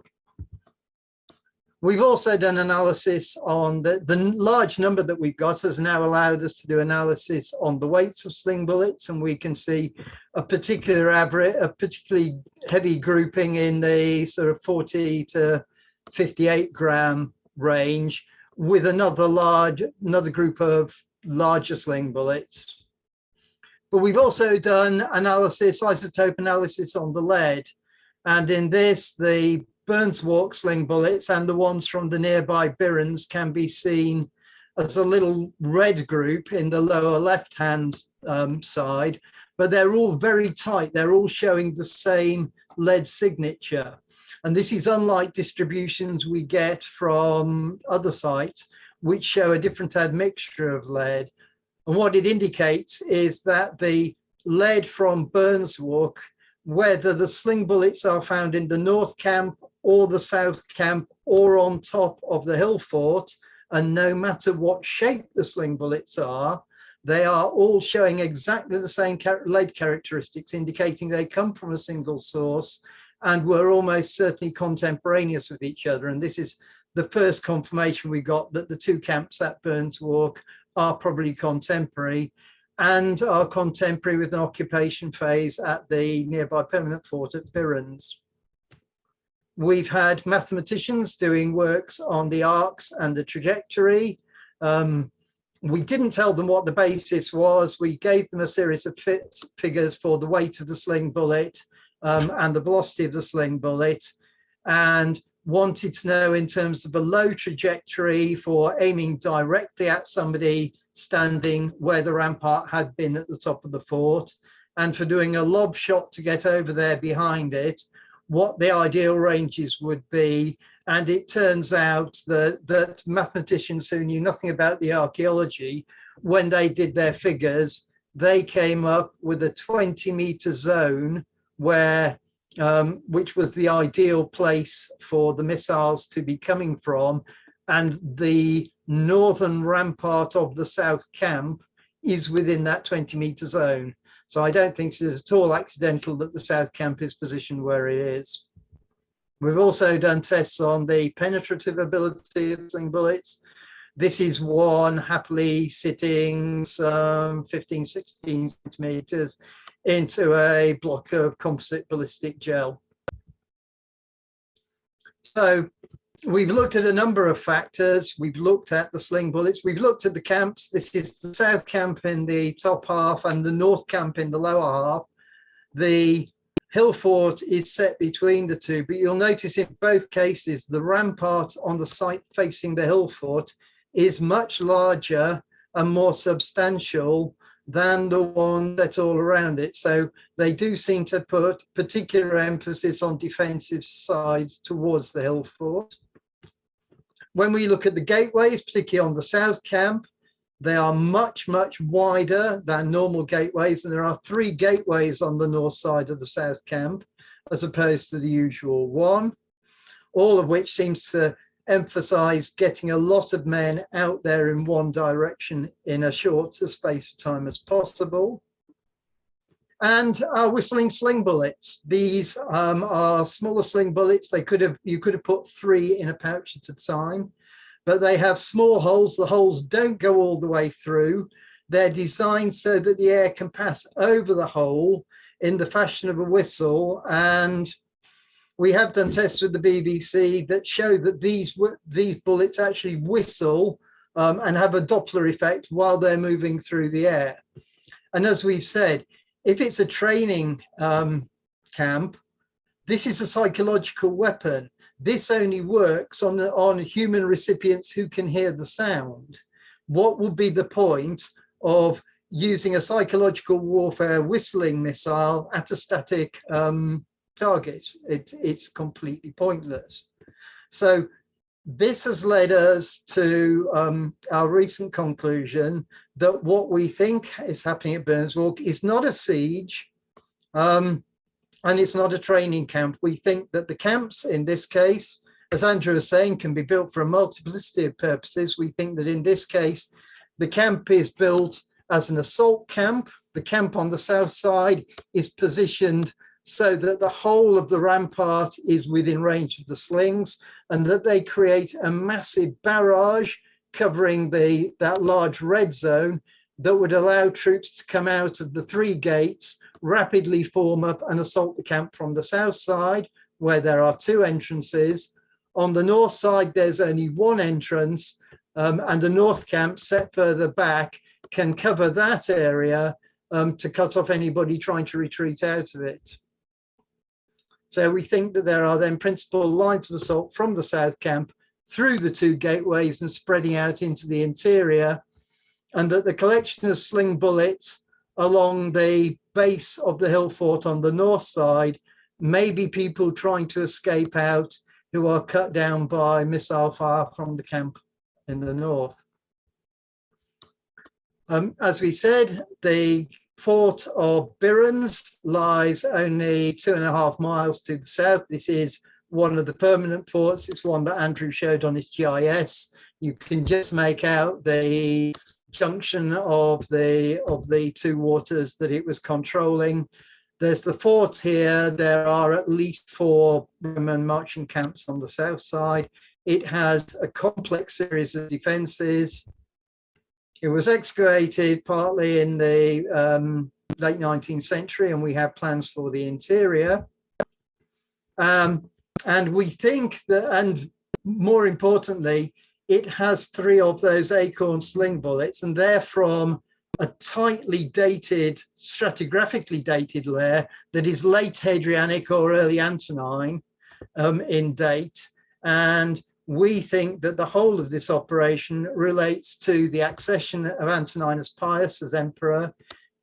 We've also done analysis on the large number that we've got has now allowed us to do analysis on the weights of sling bullets, and we can see a particular average, a particularly heavy grouping in the sort of 40 to 58 gram range, with another group of larger sling bullets. But we've also done analysis, isotope analysis on the lead, and in this, the Burns Walk sling bullets and the ones from the nearby Birrens can be seen as a little red group in the lower left-hand side, but they're all very tight. They're all showing the same lead signature. And this is unlike distributions we get from other sites, which show a different admixture of lead. And what it indicates is that the lead from Burns Walk, whether the sling bullets are found in the North Camp or the South Camp or on top of the hill fort, and no matter what shape the sling bullets are, they are all showing exactly the same lead characteristics, indicating they come from a single source and were almost certainly contemporaneous with each other. And this is the first confirmation we got that the two camps at Burns Walk are probably contemporary and are contemporary with an occupation phase at the nearby permanent fort at Birrens. We've had mathematicians doing works on the arcs and the trajectory. We didn't tell them what the basis was. We gave them a series of figures for the weight of the sling bullet and the velocity of the sling bullet, and wanted to know in terms of a low trajectory for aiming directly at somebody standing where the rampart had been at the top of the fort, and for doing a lob shot to get over there behind it, what the ideal ranges would be. And it turns out that mathematicians who knew nothing about the archaeology, when they did their figures, they came up with a 20-meter zone where which was the ideal place for the missiles to be coming from. And the northern rampart of the South Camp is within that 20-meter zone. So I don't think it's at all accidental that the South Camp is positioned where it is. We've also done tests on the penetrative ability of sling bullets. This is one happily sitting some 15, 16 centimeters into a block of composite ballistic gel. So we've looked at a number of factors. We've looked at the sling bullets. We've looked at the camps. This is the South Camp in the top half and the North Camp in the lower half. The hill fort is set between the two, but you'll notice in both cases, the rampart on the site facing the hill fort is much larger and more substantial than the one set all around it. So they do seem to put particular emphasis on defensive sides towards the hill fort. When we look at the gateways, particularly on the South Camp, they are much, much wider than normal gateways. And there are 3 gateways on the north side of the South Camp, as opposed to the usual one, all of which seems to emphasize getting a lot of men out there in one direction in a short space of time as possible. And whistling sling bullets. These are smaller sling bullets. You could have put 3 in a pouch at a time, but they have small holes. The holes don't go all the way through. They're designed so that the air can pass over the hole in the fashion of a whistle. And we have done tests with the BBC that show that these bullets actually whistle and have a Doppler effect while they're moving through the air. And as we've said, if it's a training camp, this is a psychological weapon. This only works on human recipients who can hear the sound. What would be the point of using a psychological warfare whistling missile at a static target? It's completely pointless. So this has led us to our recent conclusion that what we think is happening at Burns Walk is not a siege, and it's not a training camp. We think that the camps in this case, as Andrew was saying, can be built for a multiplicity of purposes. We think that in this case, the camp is built as an assault camp. The camp on the south side is positioned so that the whole of the rampart is within range of the slings, and that they create a massive barrage covering that large red zone that would allow troops to come out of the 3 gates, rapidly form up and assault the camp from the south side, where there are 2 entrances. On the north side, there's only 1 entrance, and the North Camp, set further back, can cover that area to cut off anybody trying to retreat out of it. So we think that there are then principal lines of assault from the south camp through the two gateways and spreading out into the interior, and that the collection of sling bullets along the base of the hill fort on the north side may be people trying to escape out who are cut down by missile fire from the camp in the north. As we said, the fort of Birrens lies only 2.5 miles to the south. This is one of the permanent forts. It's one that Andrew showed on his GIS. You can just make out the junction of the two waters that it was controlling. There's the fort here. There are at least 4 Roman marching camps on the south side. It has a complex series of defences. It was excavated partly in the late 19th century, and we have plans for the interior. And we think that, and more importantly, it has 3 of those acorn sling bullets, and they're from a tightly dated, stratigraphically dated layer that is late Hadrianic or early Antonine in date. And we think that the whole of this operation relates to the accession of Antoninus Pius as emperor.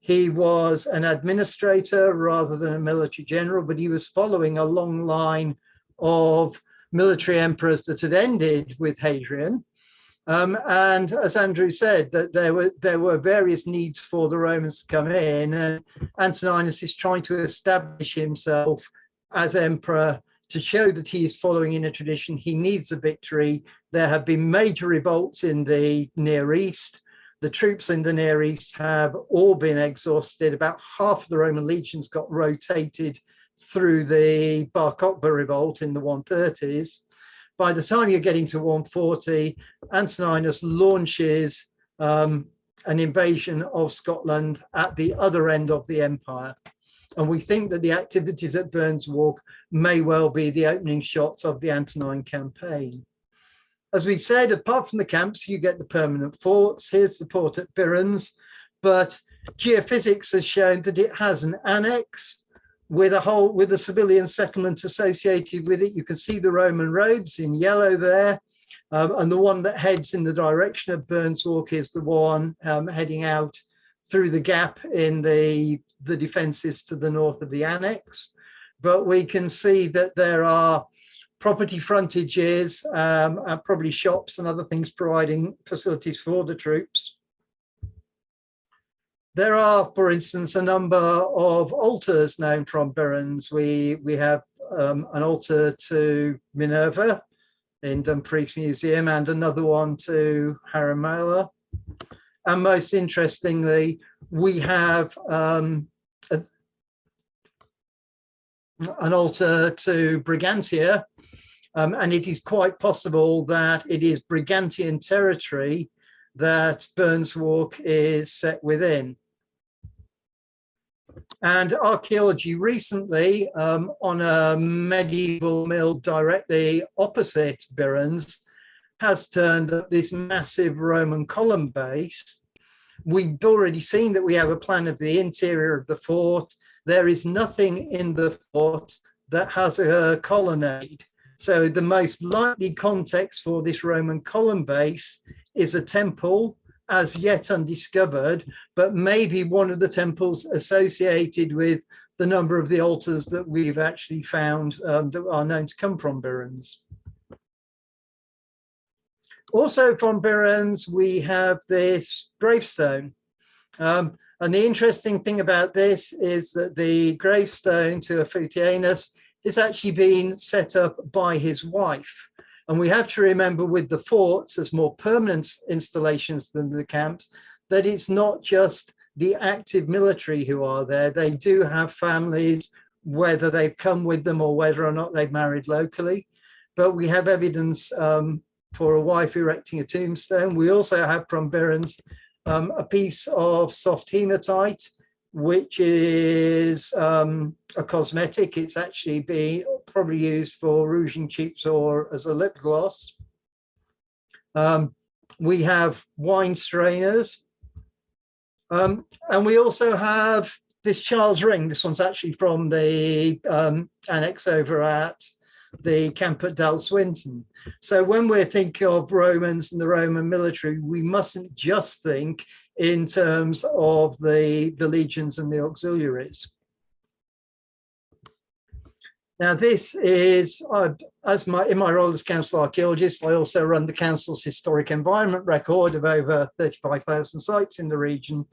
He was an administrator rather than a military general, but he was following a long line of military emperors that had ended with Hadrian. And as Andrew said, that there were various needs for the Romans to come in, and Antoninus is trying to establish himself as emperor to show that he is following in a tradition. He needs a victory. There have been major revolts in the Near East. The troops in the Near East have all been exhausted. About half of the Roman legions got rotated through the Bar Kokhba revolt in the 130s. By the time you're getting to 140, Antoninus launches an invasion of Scotland at the other end of the empire. And we think that the activities at Burns Walk may well be the opening shots of the Antonine campaign. As we said, apart from the camps, you get the permanent forts. Here's the port at Birrens, but geophysics has shown that it has an annex with a civilian settlement associated with it. You can see the Roman roads in yellow there. And the one that heads in the direction of Burns Walk is the one heading out through the gap in the defences to the north of the annex. But we can see that there are property frontages and probably shops and other things providing facilities for the troops. There are, for instance, a number of altars known from Birrens. We have an altar to Minerva in Dumfries Museum and another one to Haramala. And most interestingly, we have an altar to Brigantia, and it is quite possible that it is Brigantian territory that Burns Walk is set within. And archaeology recently, on a medieval mill directly opposite Birrens, has turned up this massive Roman column base. We've already seen that we have a plan of the interior of the fort. There is nothing in the fort that has a colonnade. So the most likely context for this Roman column base is a temple, as yet undiscovered, but maybe one of the temples associated with the number of the altars that we've actually found that are known to come from Birrens. Also from Birrens, we have this gravestone. And the interesting thing about this is that the gravestone to Afutianus is actually been set up by his wife. And we have to remember with the forts as more permanent installations than the camps, that it's not just the active military who are there. They do have families, whether they've come with them or whether or not they've married locally. But we have evidence for a wife erecting a tombstone. We also have from Birrens a piece of soft hematite, which is a cosmetic. It's actually probably used for rouging cheeks or as a lip gloss. We have wine strainers. And we also have this Charles Ring, this one's actually from the annex over at the camp at Dalswinton. So when we're thinking of Romans and the Roman military, we mustn't just think in terms of the legions and the auxiliaries. Now, this is, in my role as council archaeologist, I also run the council's historic environment record of over 35,000 sites in the region.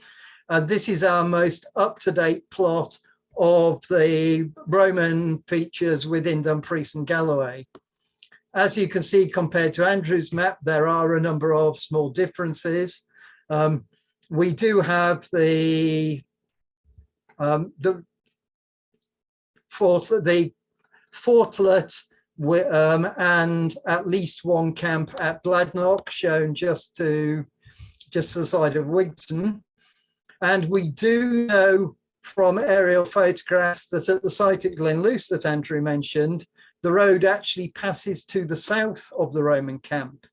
This is our most up-to-date plot of the Roman features within Dumfries and Galloway. As you can see, compared to Andrew's map, there are a number of small differences. We do have the fortlet and at least one camp at Bladnoch, shown just to the side of Wigton. And we do know from aerial photographs that at the site at Glenluce that Andrew mentioned, the road actually passes to the south of the Roman camp.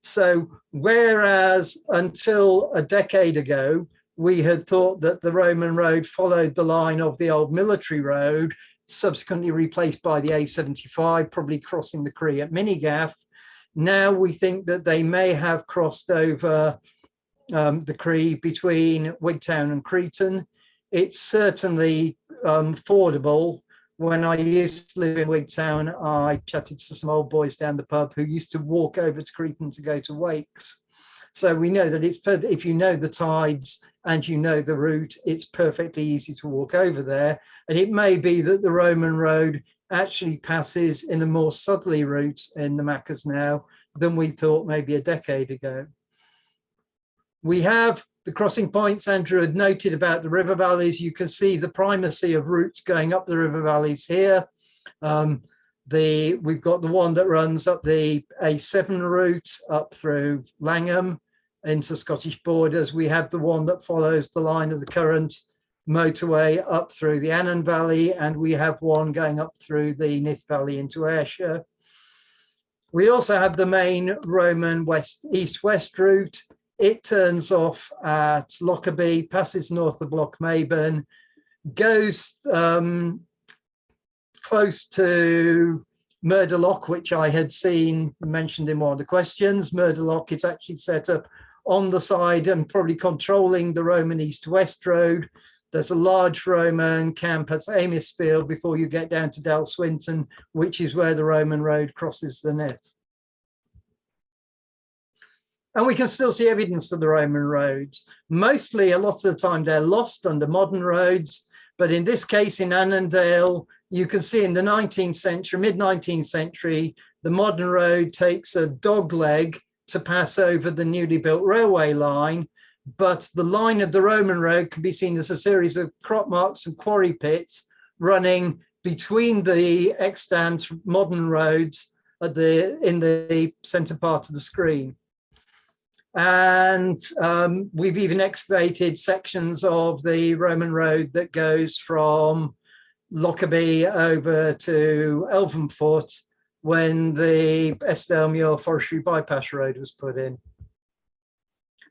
So whereas until a decade ago, we had thought that the Roman road followed the line of the old military road, subsequently replaced by the A75, probably crossing the Cree at Minigaff, now we think that they may have crossed over the Cree between Wigtown and Cretan. It's certainly fordable. When I used to live in Wigtown, I chatted to some old boys down the pub who used to walk over to Cretan to go to wakes. So we know that if you know the tides and you know the route, it's perfectly easy to walk over there. And it may be that the Roman road actually passes in a more southerly route in the Macas now than we thought maybe a decade ago. We have the crossing points Andrew had noted about the river valleys. You can see the primacy of routes going up the river valleys here. We've got the one that runs up the A7 route up through Langham into Scottish borders. We have the one that follows the line of the current motorway up through the Annan Valley, and we have one going up through the Nith Valley into Ayrshire. We also have the main Roman east-west route. It turns off at Lockerbie, passes north of Lochmaben, goes close to Murderlock, which I had seen mentioned in one of the questions. Murderlock is actually set up on the side and probably controlling the Roman east-west road. There's a large Roman camp at Amisfield before you get down to Dalswinton, which is where the Roman road crosses the Nith. And we can still see evidence for the Roman roads. Mostly, a lot of the time, they're lost under modern roads. But in this case, in Annandale, you can see in the 19th century, mid-19th century, the modern road takes a dog leg to pass over the newly built railway line. But the line of the Roman road can be seen as a series of crop marks and quarry pits running between the extant modern roads in the centre part of the screen. And we've even excavated sections of the Roman road that goes from Lockerbie over to Elvenfoot when the Eskdalemuir Forestry Bypass Road was put in.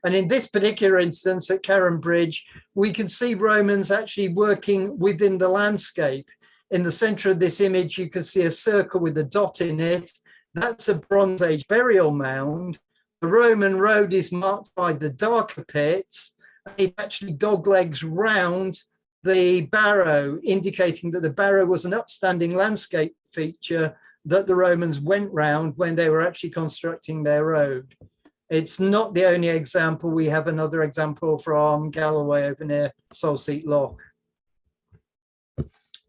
And in this particular instance at Carron Bridge, we can see Romans actually working within the landscape. In the centre of this image, you can see a circle with a dot in it. That's a Bronze Age burial mound. The Roman road is marked by the darker pits. It actually doglegs round the barrow, indicating that the barrow was an upstanding landscape feature that the Romans went round when they were actually constructing their road. It's not the only example. We have another example from Galloway over near Saltseat Loch.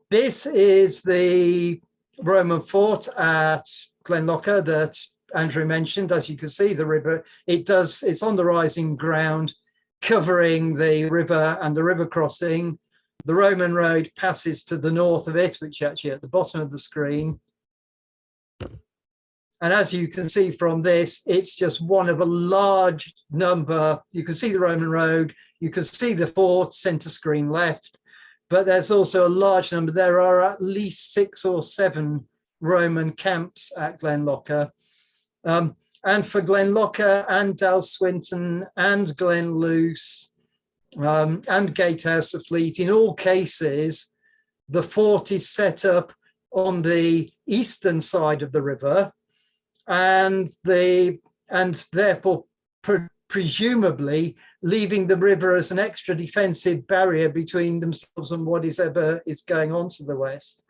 This is the Roman fort at Glenlocker that Andrew mentioned. As you can see, the river, it's on the rising ground, covering the river and the river crossing. The Roman road passes to the north of it, which is actually at the bottom of the screen. And as you can see from this, it's just one of a large number. You can see the Roman road, you can see the fort, center screen left, but there's also a large number. There are at least 6 or 7 Roman camps at Glenlocker. And for Glenlocker and Dalswinton and Glenluce, and gatehouse of Fleet. In all cases, the fort is set up on the eastern side of the river, and therefore presumably leaving the river as an extra defensive barrier between themselves and what is going on to the west.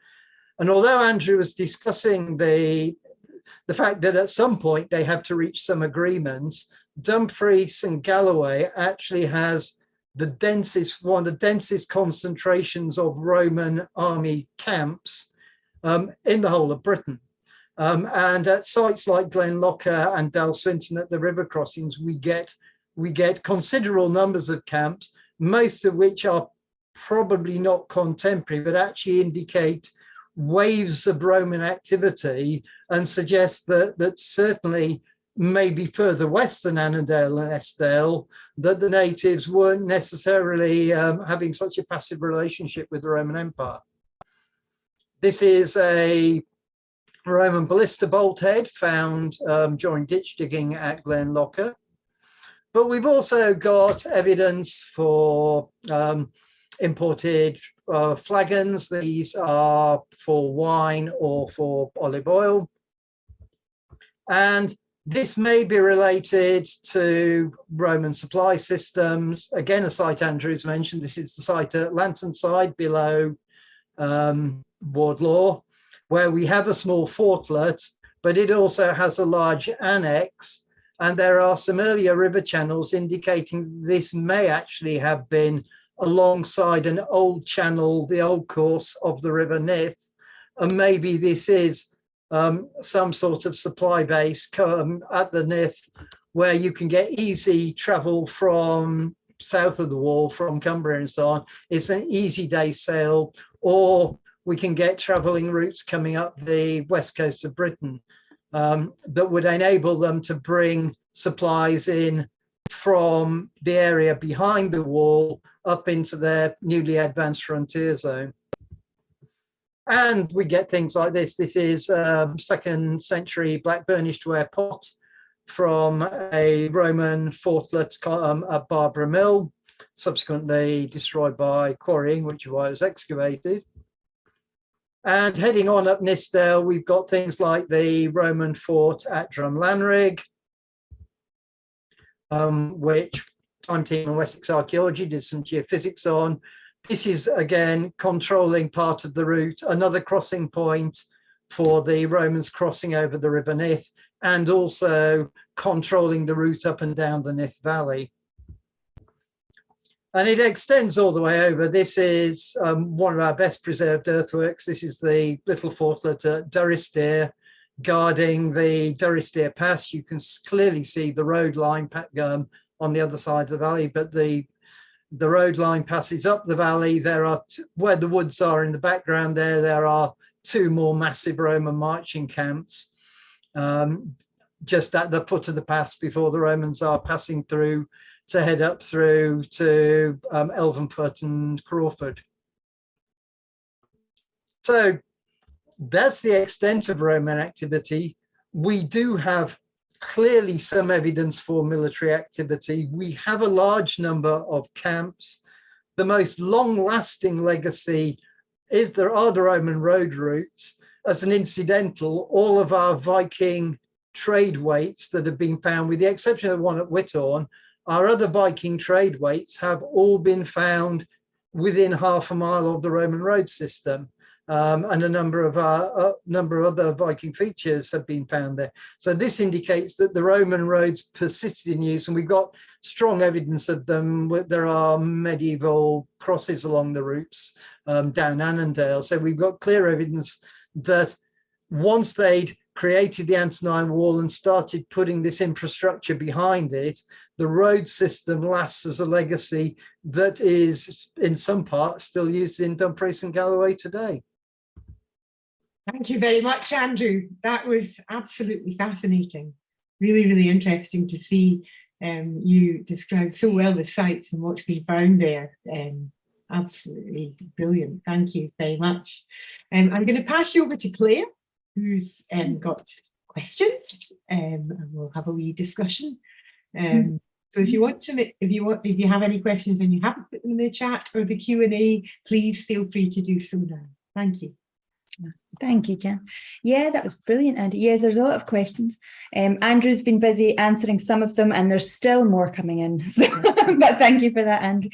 And although Andrew was discussing the fact that at some point they have to reach some agreement, Dumfries and Galloway actually has one of the densest concentrations of Roman army camps in the whole of Britain. And at sites like Glenlocker and Dalswinton at the river crossings, we get considerable numbers of camps, most of which are probably not contemporary, but actually indicate waves of Roman activity and suggest that certainly maybe further west than Annandale and Eskdale, that the natives weren't necessarily having such a passive relationship with the Roman Empire. This is a Roman ballista bolt head found during ditch digging at Glenlocker. But we've also got evidence for imported flagons. These are for wine or for olive oil. And this may be related to Roman supply systems. Again, a site Andrew's mentioned. This is the site at Lantern below Wardlaw, where we have a small fortlet, but it also has a large annex. And there are some earlier river channels indicating this may actually have been alongside an old channel, the old course of the River Nith. And maybe this is some sort of supply base at the Nith, where you can get easy travel from south of the Wall, from Cumbria and so on. It's an easy day sail, or we can get travelling routes coming up the west coast of Britain that would enable them to bring supplies in from the area behind the Wall up into their newly advanced frontier zone. And we get things like this. This is 2nd century black burnished ware pot from a Roman fortlet at Barbara Mill, subsequently destroyed by quarrying, which is why it was excavated. And heading on up Nithsdale, we've got things like the Roman fort at Drumlanrig, which Time Team and Wessex Archaeology did some geophysics on. This is, again, controlling part of the route, another crossing point for the Romans crossing over the River Nith, and also controlling the route up and down the Nith Valley. And it extends all the way over. This is one of our best preserved earthworks. This is the little fortlet at Durrisdeer, guarding the Durrisdeer Pass. You can clearly see the road line on the other side of the valley, but the road line passes up the valley. There are, where the woods are in the background there are two more massive Roman marching camps just at the foot of the pass before the Romans are passing through to head up through to Elvenfoot and Crawford. So that's the extent of Roman activity. We do have clearly some evidence for military activity. We have a large number of camps. The most long-lasting legacy is there are the Roman road routes. As an incidental, all of our Viking trade weights that have been found, with the exception of one at Whithorn, our other Viking trade weights have all been found within half a mile of the Roman road system. And a number of other Viking features have been found there. So this indicates that the Roman roads persisted in use, and we've got strong evidence of them. There are medieval crosses along the routes down Annandale. So we've got clear evidence that once they'd created the Antonine Wall and started putting this infrastructure behind it, the road system lasts as a legacy that is in some parts still used in Dumfries and Galloway today. Thank you very much, Andrew. That was absolutely fascinating. Really, really interesting to see you describe so well the sites and what's been found there. Absolutely brilliant. Thank you very much. I'm going to pass you over to Claire, who's got questions, and we'll have a wee discussion. So if you want to, if you have any questions and you haven't put them in the chat or the Q&A, please feel free to do so now. Thank you. Thank you, Jan. Yeah, that was brilliant, Andy. Yes, there's a lot of questions. Andrew's been busy answering some of them, and there's still more coming in. So, but thank you for that, Andrew.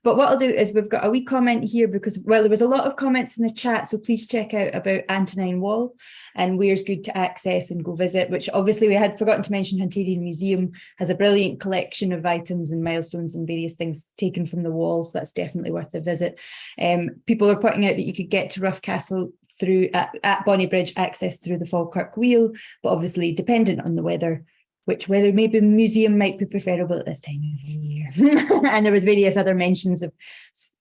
But what I'll do is we've got a wee comment here because, well, there was a lot of comments in the chat, so please check out about Antonine Wall and where's good to access and go visit, which obviously we had forgotten to mention. Hunterian Museum has a brilliant collection of items and milestones and various things taken from the wall, so that's definitely worth a visit. People are pointing out that you could get to Rough Castle through at Bonnybridge, access through the Falkirk Wheel, but obviously dependent on the weather, which weather maybe museum might be preferable at this time of year. And there was various other mentions of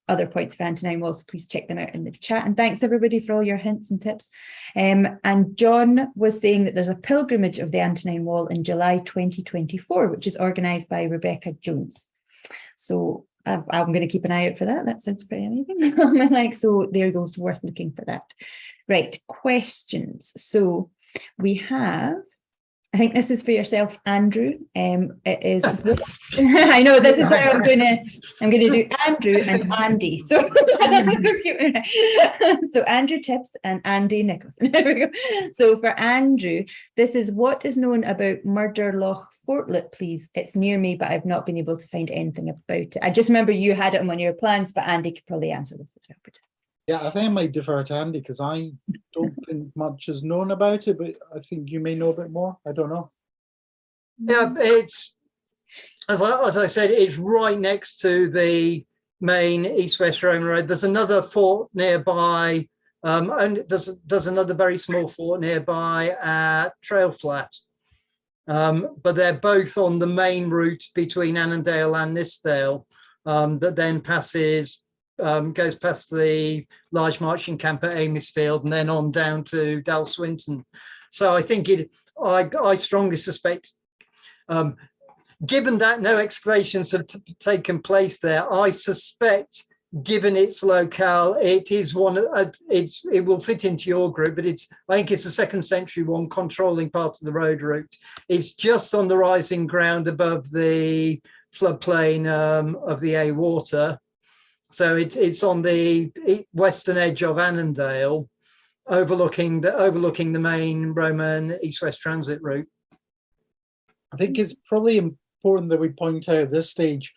other points for Antonine Wall, so please check them out in the chat. And thanks everybody for all your hints and tips. And John was saying that there's a pilgrimage of the Antonine Wall in July 2024, which is organised by Rebecca Jones. So I'm going to keep an eye out for that. That sounds pretty amazing. So there goes, worth looking for that. Right, questions. So we have, I think this is for yourself, Andrew. It is. I know this is where I'm going to do Andrew and Andy. So, so Andrew Tips and Andy Nicholson. There we go. So for Andrew, this is what is known about Murder Loch Fortlet, please. It's near me, but I've not been able to find anything about it. I just remember you had it on one of your plans, but Andy could probably answer this as well. Yeah, I think I might defer to Andy because I don't think much is known about it, but I think you may know a bit more. I don't know. Yeah, it's, as I said, it's right next to the main East-West Roman Road. There's another fort nearby, and there's another very small fort nearby at Trail Flat. But they're both on the main route between Annandale and Nithsdale, that then passes, goes past the large marching camp at Amesfield and then on down to Dalswinton. So I think I strongly suspect, given that no excavations have taken place there, I suspect, given its locale, it is one. It will fit into your group, but I think it's a 2nd century one, controlling part of the road route. It's just on the rising ground above the floodplain of the A water. So it's on the western edge of Annandale, overlooking the main Roman east-west transit route. I think it's probably important that we point out at this stage,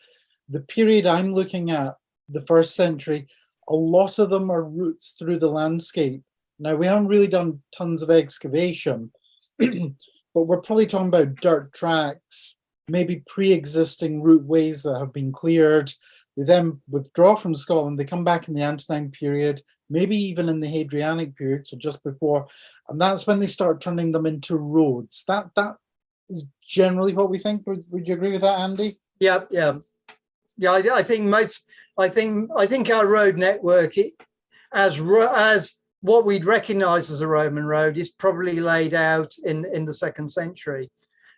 the period I'm looking at, the 1st century, a lot of them are routes through the landscape. Now, we haven't really done tons of excavation, but we're probably talking about dirt tracks, maybe pre-existing routeways that have been cleared. They then withdraw from Scotland, they come back in the Antonine period, maybe even in the Hadrianic period, so just before, and that's when they start turning them into roads. That is generally what we think. Would you agree with that, Andy? Yeah. I think our road network, as what we'd recognise as a Roman road, is probably laid out in the 2nd century.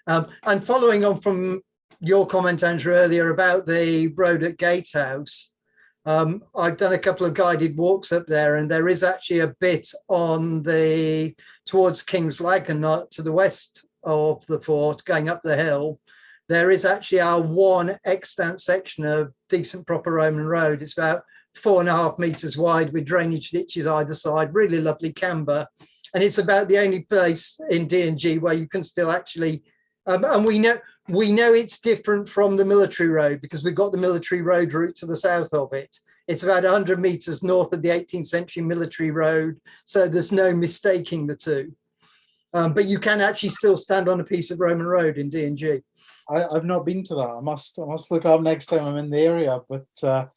And following on from your comment, Andrew, earlier about the road at Gatehouse, I've done a couple of guided walks up there, and there is actually a bit on towards King's Laggan, to the west of the fort, going up the hill. There is actually our one extant section of decent proper Roman road. It's about 4.5 meters wide with drainage ditches either side, really lovely camber. And it's about the only place in D&G where you can still actually, and we know it's different from the military road because we've got the military road route to the south of it. It's about 100 meters north of the 18th century military road. So there's no mistaking the two. But you can actually still stand on a piece of Roman road in D&G. I've not been to that. I must look up next time I'm in the area. But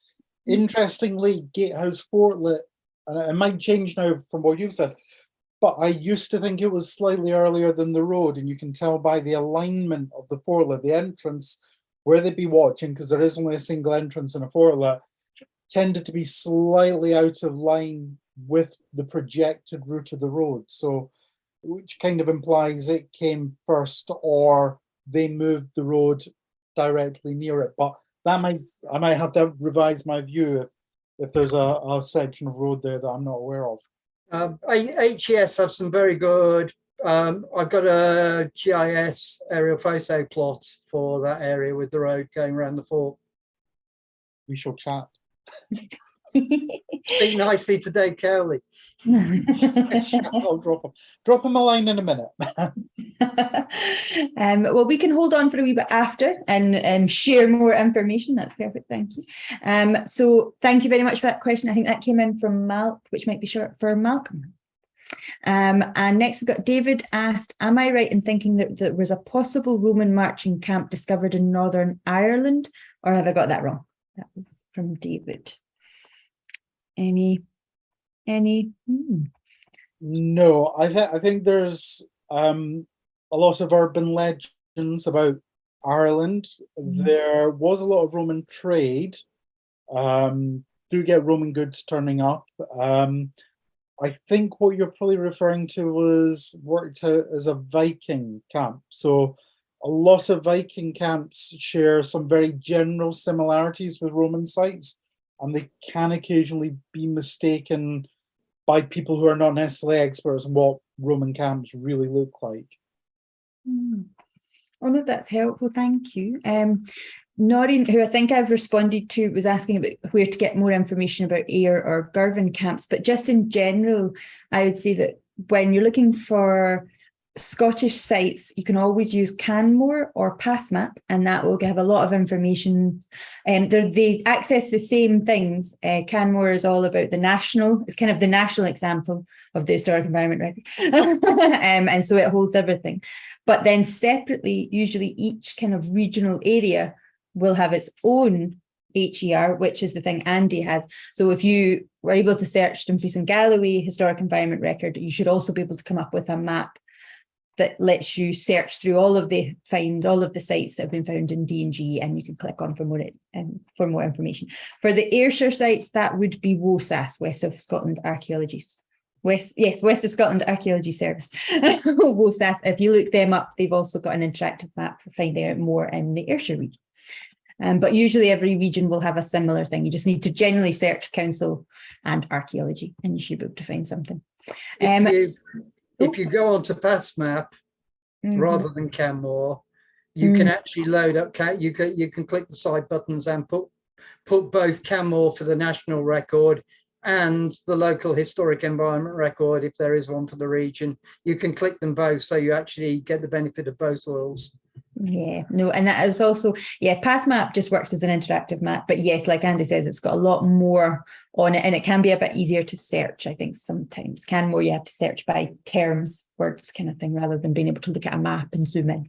interestingly, Gatehouse Fortlet, and it might change now from what you've said, but I used to think it was slightly earlier than the road, and you can tell by the alignment of the Fortlet, the entrance, where they'd be watching, because there is only a single entrance in a Fortlet, tended to be slightly out of line with the projected route of the road. So, which kind of implies it came first, or they moved the road directly near it. But I might have to revise my view if there's a section of road there that I'm not aware of. HES have some very good I've got a GIS aerial photo plot for that area with the road going around the fort. We shall chat. Speak nicely to Dave Cowley. I'll drop him a line in a minute. Well, we can hold on for a wee bit after and share more information. That's perfect. Thank you. So thank you very much for that question. I think that came in from Malk, which might be short for Malcolm. And next we've got David asked, am I right in thinking that there was a possible Roman marching camp discovered in Northern Ireland, or have I got that wrong? That was from David. Any? No, I think there's a lot of urban legends about Ireland. There was a lot of Roman trade. Do get Roman goods turning up. I think what you're probably referring to was worked out as a Viking camp. So a lot of Viking camps share some very general similarities with Roman sites, and they can occasionally be mistaken by people who are not necessarily experts in what Roman camps really look like. Oh no, that's helpful. Thank you. Noreen, who I think I've responded to, was asking about where to get more information about Ayr or Girvan camps. But just in general, I would say that when you're looking for Scottish sites, you can always use Canmore or PassMap, and that will have a lot of information. They access the same things. Canmore is all about the national, it's kind of the national example of the historic environment record. And so it holds everything. But then separately, usually each kind of regional area will have its own HER, which is the thing Andy has. So if you were able to search Dumfries and Galloway historic environment record, you should also be able to come up with a map that lets you search through all of the sites that have been found in D&G, and you can click on for more information. For the Ayrshire sites, that would be WOSAS, West of Scotland Archaeology. West of Scotland Archaeology Service. WOSAS, if you look them up, they've also got an interactive map for finding out more in the Ayrshire region. But usually every region will have a similar thing. You just need to generally search council and archaeology, and you should be able to find something. If you go onto PassMap rather than Canmore, you can actually load up. You can click the side buttons and put both Canmore for the national record and the local historic environment record, if there is one for the region. You can click them both, so you actually get the benefit of both worlds. Yeah, no, and that is also, PassMap just works as an interactive map, but yes, like Andy says, it's got a lot more on it, and it can be a bit easier to search. I think sometimes Canmore, you have to search by terms, words kind of thing, rather than being able to look at a map and zoom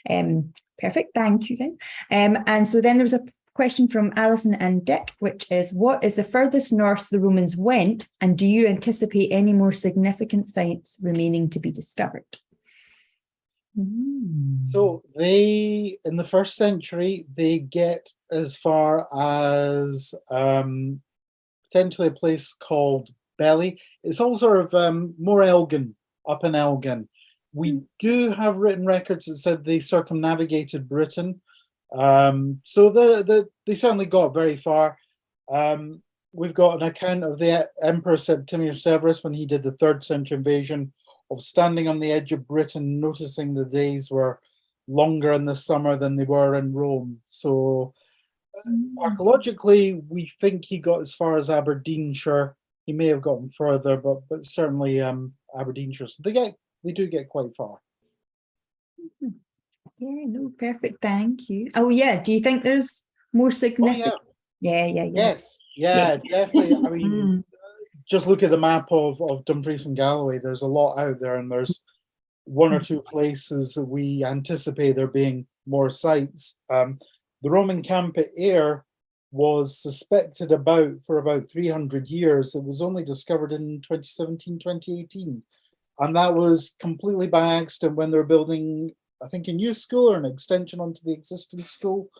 in. Perfect, thank you then. And so then there's a question from Alison and Dick, which is, what is the furthest north the Romans went, and do you anticipate any more significant sites remaining to be discovered? So they, in the 1st century, they get as far as potentially a place called Belly. It's all sort of more Elgin, up in Elgin. We do have written records that said they circumnavigated Britain. So they certainly got very far. We've got an account of the Emperor Septimius Severus when he did the 3rd century invasion, of standing on the edge of Britain, noticing the days were longer in the summer than they were in Rome. So archaeologically, we think he got as far as Aberdeenshire. He may have gotten further, but certainly Aberdeenshire. So they do get quite far. Yeah, no, perfect. Thank you. Oh yeah, do you think there's more significant? Oh, yeah. Yes, definitely. I mean, just look at the map of Dumfries and Galloway. There's a lot out there, and there's 1 or 2 places that we anticipate there being more sites. The Roman camp at Ayr was suspected for about 300 years. It was only discovered in 2017, 2018. And that was completely by accident when they were building, I think, a new school or an extension onto the existing school,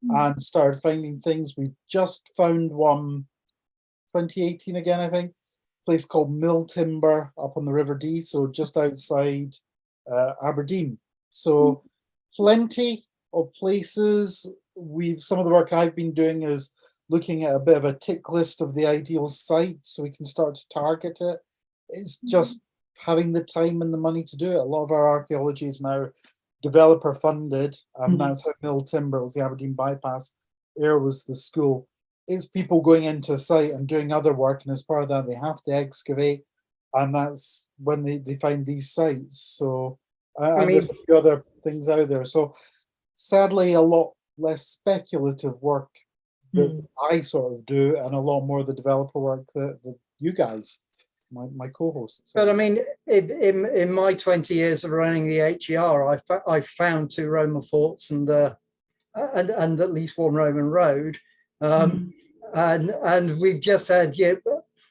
and started finding things. We just found one 2018 again, I think. Place called Mill Timber up on the River Dee, so just outside Aberdeen. So plenty of places. Some of the work I've been doing is looking at a bit of a tick list of the ideal site, so we can start to target it. It's just having the time and the money to do it. A lot of our archaeology is now developer funded, and that's how Mill Timber was the Aberdeen Bypass, Ayr was the school. It's people going into a site and doing other work, and as part of that they have to excavate, and that's when they find these sites. So and there's a few other things out there. So sadly, a lot less speculative work that I sort of do, and a lot more of the developer work that you guys, my co-hosts. But I mean, in my 20 years of running the HER, I've found 2 Roman forts and at least 1 Roman road, and we've just had, yeah,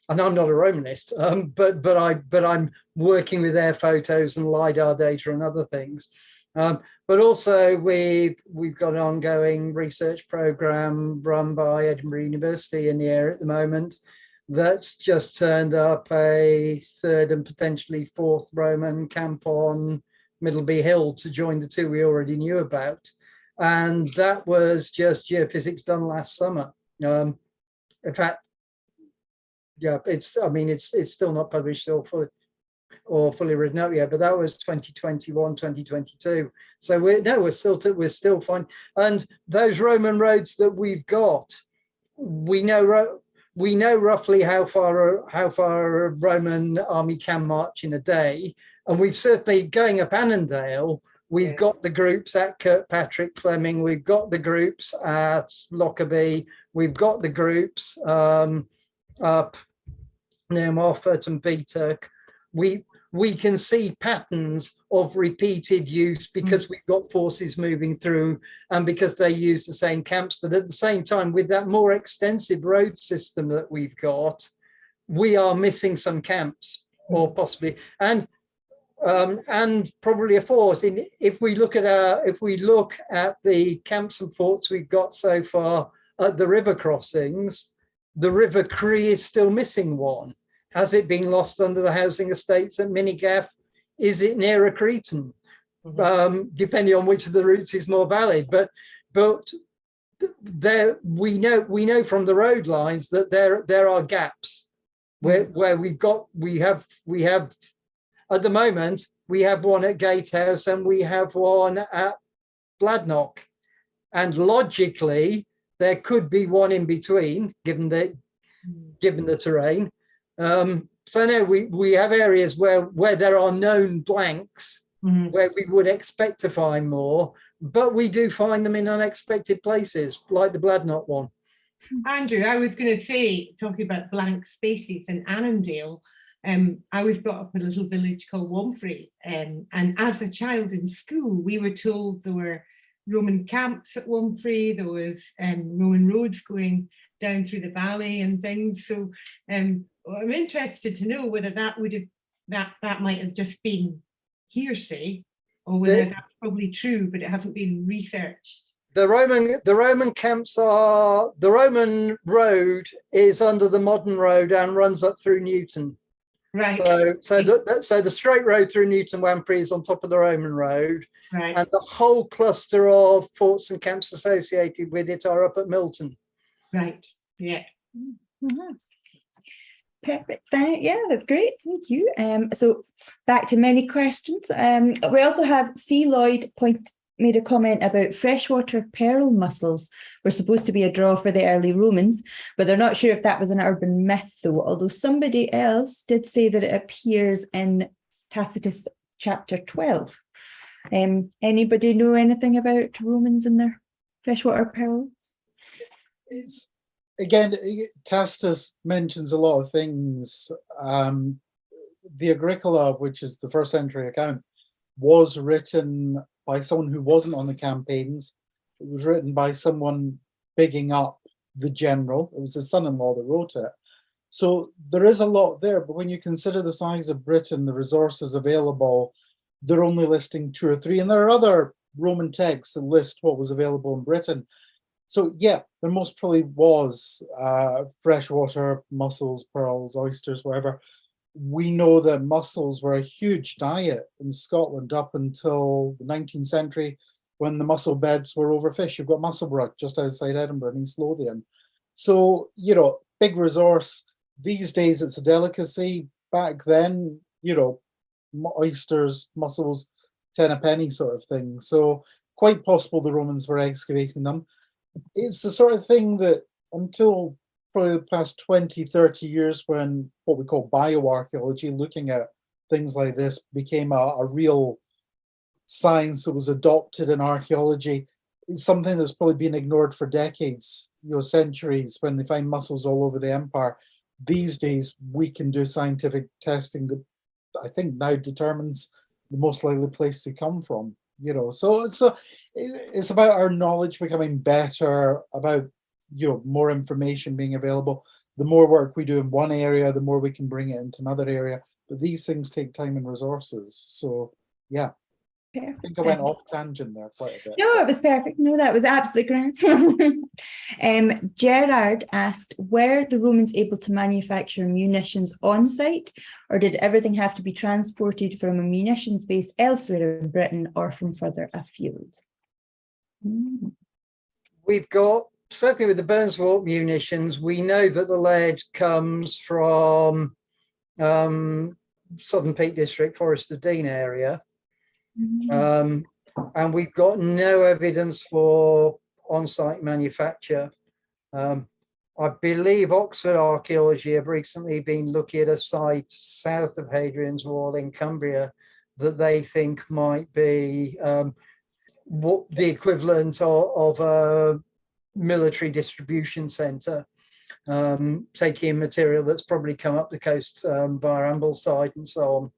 and I'm not a Romanist, but I'm working with air photos and LiDAR data and other things. But also we've got an ongoing research program run by Edinburgh University in the area at the moment that's just turned up a 3rd and potentially 4th Roman camp on Middleby Hill to join the 2 we already knew about. And that was just geophysics done last summer. In fact, yeah, it's still not published or fully written up yet, but that was 2021, 2022. So we're still fine. And those Roman roads that we've got, we know roughly how far a Roman army can march in a day. And we've certainly, going up Annandale, we've got the groups at Kirkpatrick, Fleming, we've got the groups at Lockerbie, we've got the groups up near Moffat and Peterk. We can see patterns of repeated use because we've got forces moving through and because they use the same camps. But at the same time, with that more extensive road system that we've got, we are missing some camps, or possibly, and probably a fort. If we look at the camps and forts we've got so far at the river crossings, the River Cree is still missing one. Has it been lost under the housing estates at Minigaff? Is it nearer Cretan? Depending on which of the routes is more valid. But there we know from the road lines that there are gaps where we have at the moment we have one at Gatehouse and we have one at Bladnoch, and logically there could be one in between given the terrain. So no, we have areas where there are known blanks, where we would expect to find more, but we do find them in unexpected places, like the Bladnoch one. Andrew, I was going to say, talking about blank spaces in Annandale, I was brought up in a little village called Womfrey, and as a child in school, we were told there were Roman camps at Womfrey, there was Roman roads going down through the valley and things. So I'm interested to know whether that might have just been hearsay, or whether that's probably true, but it hasn't been researched. The Roman camps are, the Roman road is under the modern road and runs up through Newton. Right. So the straight road through Newton Wamprey is on top of the Roman road. Right. And the whole cluster of forts and camps associated with it are up at Milton. Right. Yeah. Perfect. Yeah, that's great. Thank you. So back to many questions. We also have C. Lloyd made a comment about freshwater pearl mussels were supposed to be a draw for the early Romans, but they're not sure if that was an urban myth though, although somebody else did say that it appears in Tacitus chapter 12. Anybody know anything about Romans and their freshwater pearls? It's, again, Tacitus mentions a lot of things. The Agricola, which is the 1st century account, was written by someone who wasn't on the campaigns. It was written by someone bigging up the general. It was his son-in-law that wrote it. So there is a lot there, but when you consider the size of Britain, the resources available, they're only listing 2 or 3, and there are other Roman texts that list what was available in Britain. So yeah, there most probably was freshwater mussels, pearls, oysters, whatever. We know that mussels were a huge diet in Scotland up until the 19th century, when the mussel beds were overfished. You've got Musselburgh just outside Edinburgh in East Lothian. So, you know, big resource. These days it's a delicacy. Back then, you know, oysters, mussels, 10 a penny sort of thing. So quite possible the Romans were excavating them. It's the sort of thing that until probably the past 20, 30 years, when what we call bioarchaeology, looking at things like this, became a real science that was adopted in archaeology, it's something that's probably been ignored for decades, centuries, when they find mussels all over the empire. These days, we can do scientific testing that I think now determines the most likely place they come from. So it's about our knowledge becoming better, about more information being available. The more work we do in one area, the more we can bring it into another area. But these things take time and resources. So yeah. I think I went off tangent there quite a bit. No, it was perfect. No, that was absolutely grand. Gerard asked, were the Romans able to manufacture munitions on site, or did everything have to be transported from a munitions base elsewhere in Britain or from further afield? We've got, certainly with the Burnswalk munitions, we know that the lead comes from Southern Peak District, Forest of Dean area. And we've got no evidence for on-site manufacture. I believe Oxford Archaeology have recently been looking at a site south of Hadrian's Wall in Cumbria that they think might be what the equivalent of a military distribution centre, taking material that's probably come up the coast via Ambleside and so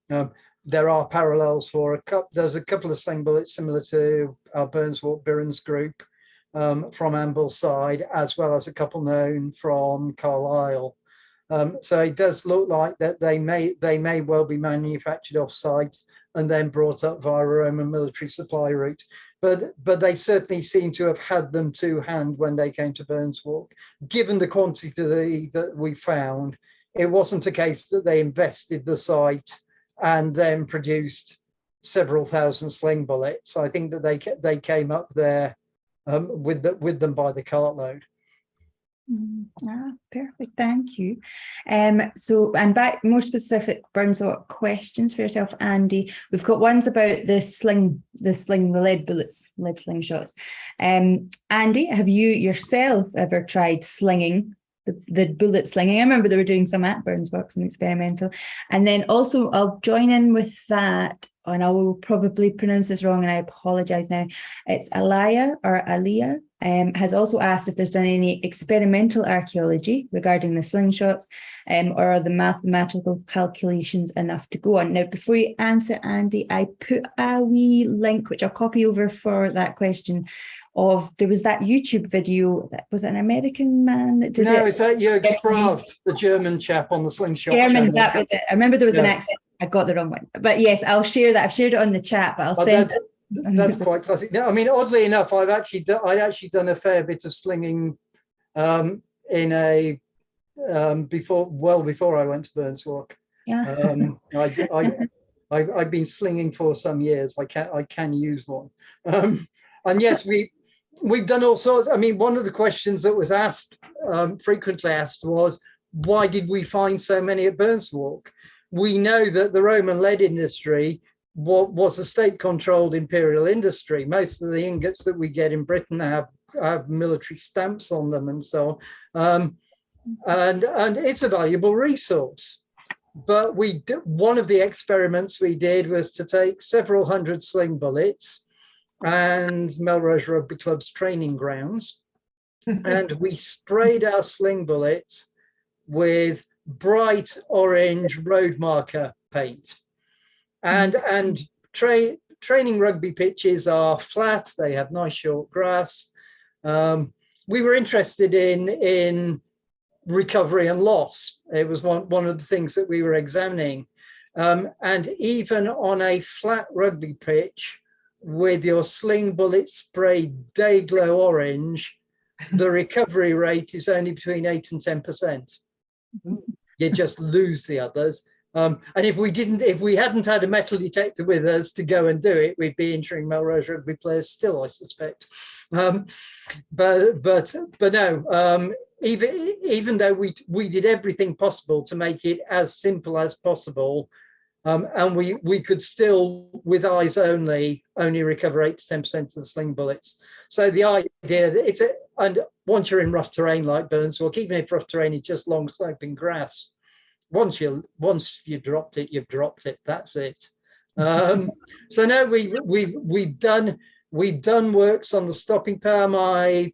on. There are parallels for there's a couple of sling bullets similar to our Burnswalk Birrens group from Ambleside, as well as a couple known from Carlisle. So it does look like that they may well be manufactured off site and then brought up via a Roman military supply route. But they certainly seem to have had them to hand when they came to Burnswalk. Given the quantity that we found, it wasn't a case that they invested the site and then produced several thousand sling bullets. I think that they came up there with them by the cartload. Perfect, thank you. So, and back more specific Burnswalk questions for yourself, Andy. We've got ones about the lead bullets, lead slingshots. Andy, have you yourself ever tried slinging the bullet slinging? I remember they were doing some at Burnswalk, some experimental. And then also I'll join in with that, and I will probably pronounce this wrong and I apologize now. It's Aliyah or Aliyah has also asked if there's done any experimental archaeology regarding the slingshots, or are the mathematical calculations enough to go on? Now, before you answer, Andy, I put a wee link, which I'll copy over for that question, there was that YouTube video, that was an American man that did it. No, it's that Jörg Sprav, the German chap on the slingshot German, channel. that was it. I remember there was an accent. I got the wrong one. But yes, I'll share that. I've shared it on the chat, but I'll send it. That's quite classic. No, I mean, oddly enough, I'd actually done a fair bit of slinging in a before I went to Burnswalk. Yeah. I've been slinging for some years. I can use one. And yes, we've done all sorts. I mean, one of the questions that was asked, frequently asked, was why did we find so many at Burnswalk? We know that the Roman lead industry was a state-controlled imperial industry. Most of the ingots that we get in Britain have military stamps on them and so on. And it's a valuable resource. But one of the experiments we did was to take several hundred sling bullets and Melrose Rugby Club's training grounds, and we sprayed our sling bullets with bright orange road marker paint. And training rugby pitches are flat, they have nice short grass. We were interested in recovery and loss. It was one of the things that we were examining. And even on a flat rugby pitch, with your sling bullet sprayed day glow orange, the recovery rate is only between 8 and 10%. You just lose the others. And if we hadn't had a metal detector with us to go and do it, we'd be injuring Melrose Rugby players still, I suspect. But no, even though we did everything possible to make it as simple as possible, And we could still, with eyes only recover 8 to 10% of the sling bullets. So the idea that and once you're in rough terrain like Burnswalk, even if rough terrain is just long sloping grass, once you dropped it, you've dropped it. That's it. So no, we've done works on the stopping power. My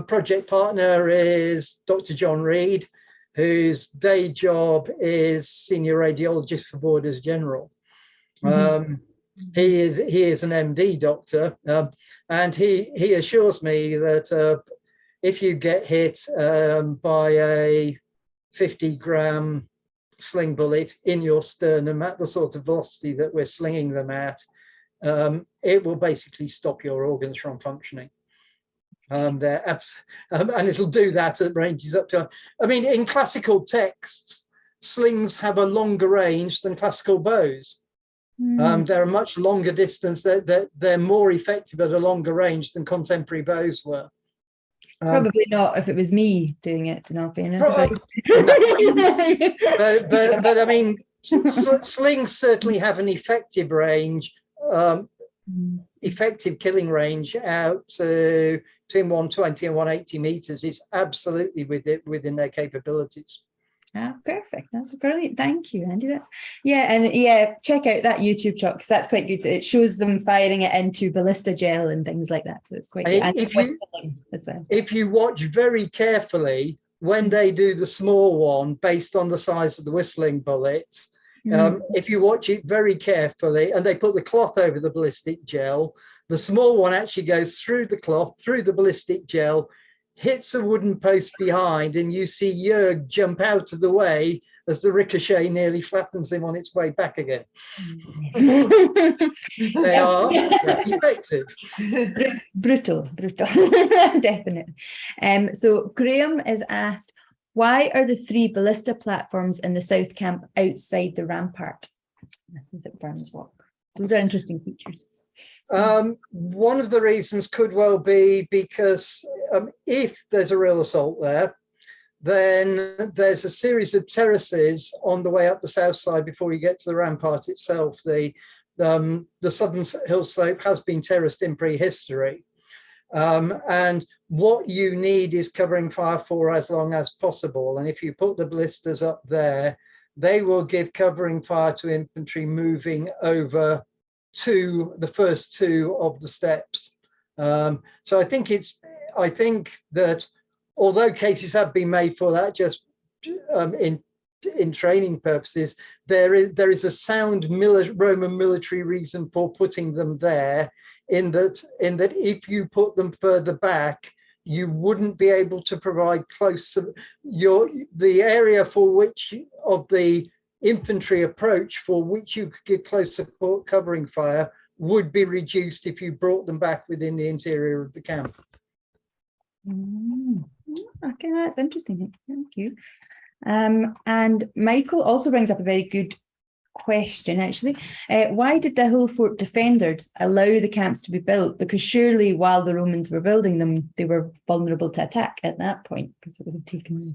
project partner is Dr. John Reed, whose day job is senior radiologist for Borders General. He is an MD doctor, and he assures me that if you get hit by a 50-gram sling bullet in your sternum at the sort of velocity that we're slinging them at, it will basically stop your organs from functioning. And it'll do that at ranges up to, I mean, in classical texts, slings have a longer range than classical bows. They're a much longer distance. They're more effective at a longer range than contemporary bows were. Probably not if it was me doing it, in all fairness. But I mean, slings certainly have an effective range, effective killing range out to between 120 and 180 meters is absolutely within their capabilities. Perfect. That's brilliant. Thank you, Andy. That's check out that YouTube shot because that's quite good. It shows them firing it into ballista gel and things like that. So it's quite good. If you watch very carefully when they do the small one based on the size of the whistling bullets, if you watch it very carefully and they put the cloth over the ballistic gel, the small one actually goes through the cloth, through the ballistic gel, hits a wooden post behind, and you see Jörg jump out of the way as the ricochet nearly flattens him on its way back again. They are pretty effective. Brutal, definitely. So Graham is asked, why are the 3 ballista platforms in the South Camp outside the rampart? This is at Burnswalk. Those are interesting features. One of the reasons could well be because if there's a real assault there, then there's a series of terraces on the way up the south side before you get to the rampart itself. The southern hill slope has been terraced in prehistory, and what you need is covering fire for as long as possible. And if you put the ballistas up there, they will give covering fire to infantry moving over to the first 2 of the steps. So I think that although cases have been made for that, just in training purposes, there is a sound Roman military reason for putting them there. In that if you put them further back, you wouldn't be able to provide the area for which of the infantry approach for which you could give close support covering fire would be reduced if you brought them back within the interior of the camp. Okay, that's interesting. Thank you. And Michael also brings up a very good question, actually. Why did the Hill Fort defenders allow the camps to be built? Because surely while the Romans were building them, they were vulnerable to attack at that point because it would have taken.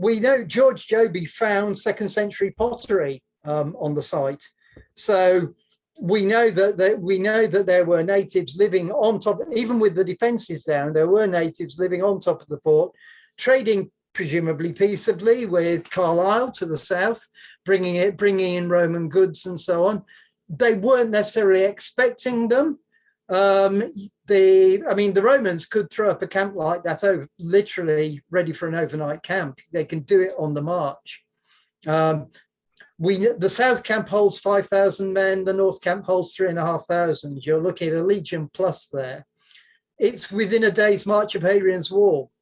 We know George Joby found 2nd century pottery on the site, so we know that there were natives living on top. Even with the defences down, there were natives living on top of the fort, trading presumably peaceably with Carlisle to the south, bringing in Roman goods and so on. They weren't necessarily expecting them. The Romans could throw up a camp like that, literally ready for an overnight camp. They can do it on the march. The south camp holds 5,000 men. The north camp holds 3,500. You're looking at a legion plus there. It's within a day's march of Hadrian's Wall.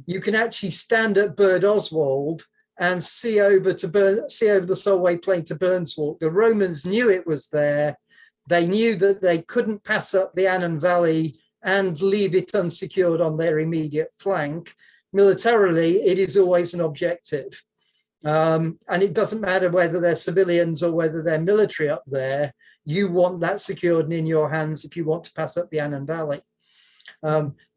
You can actually stand at Bird Oswald and see over the Solway Plain to Burnswalk. The Romans knew it was there. They knew that they couldn't pass up the Annan Valley and leave it unsecured on their immediate flank. Militarily, it is always an objective. And it doesn't matter whether they're civilians or whether they're military up there. You want that secured and in your hands if you want to pass up the Annan Valley.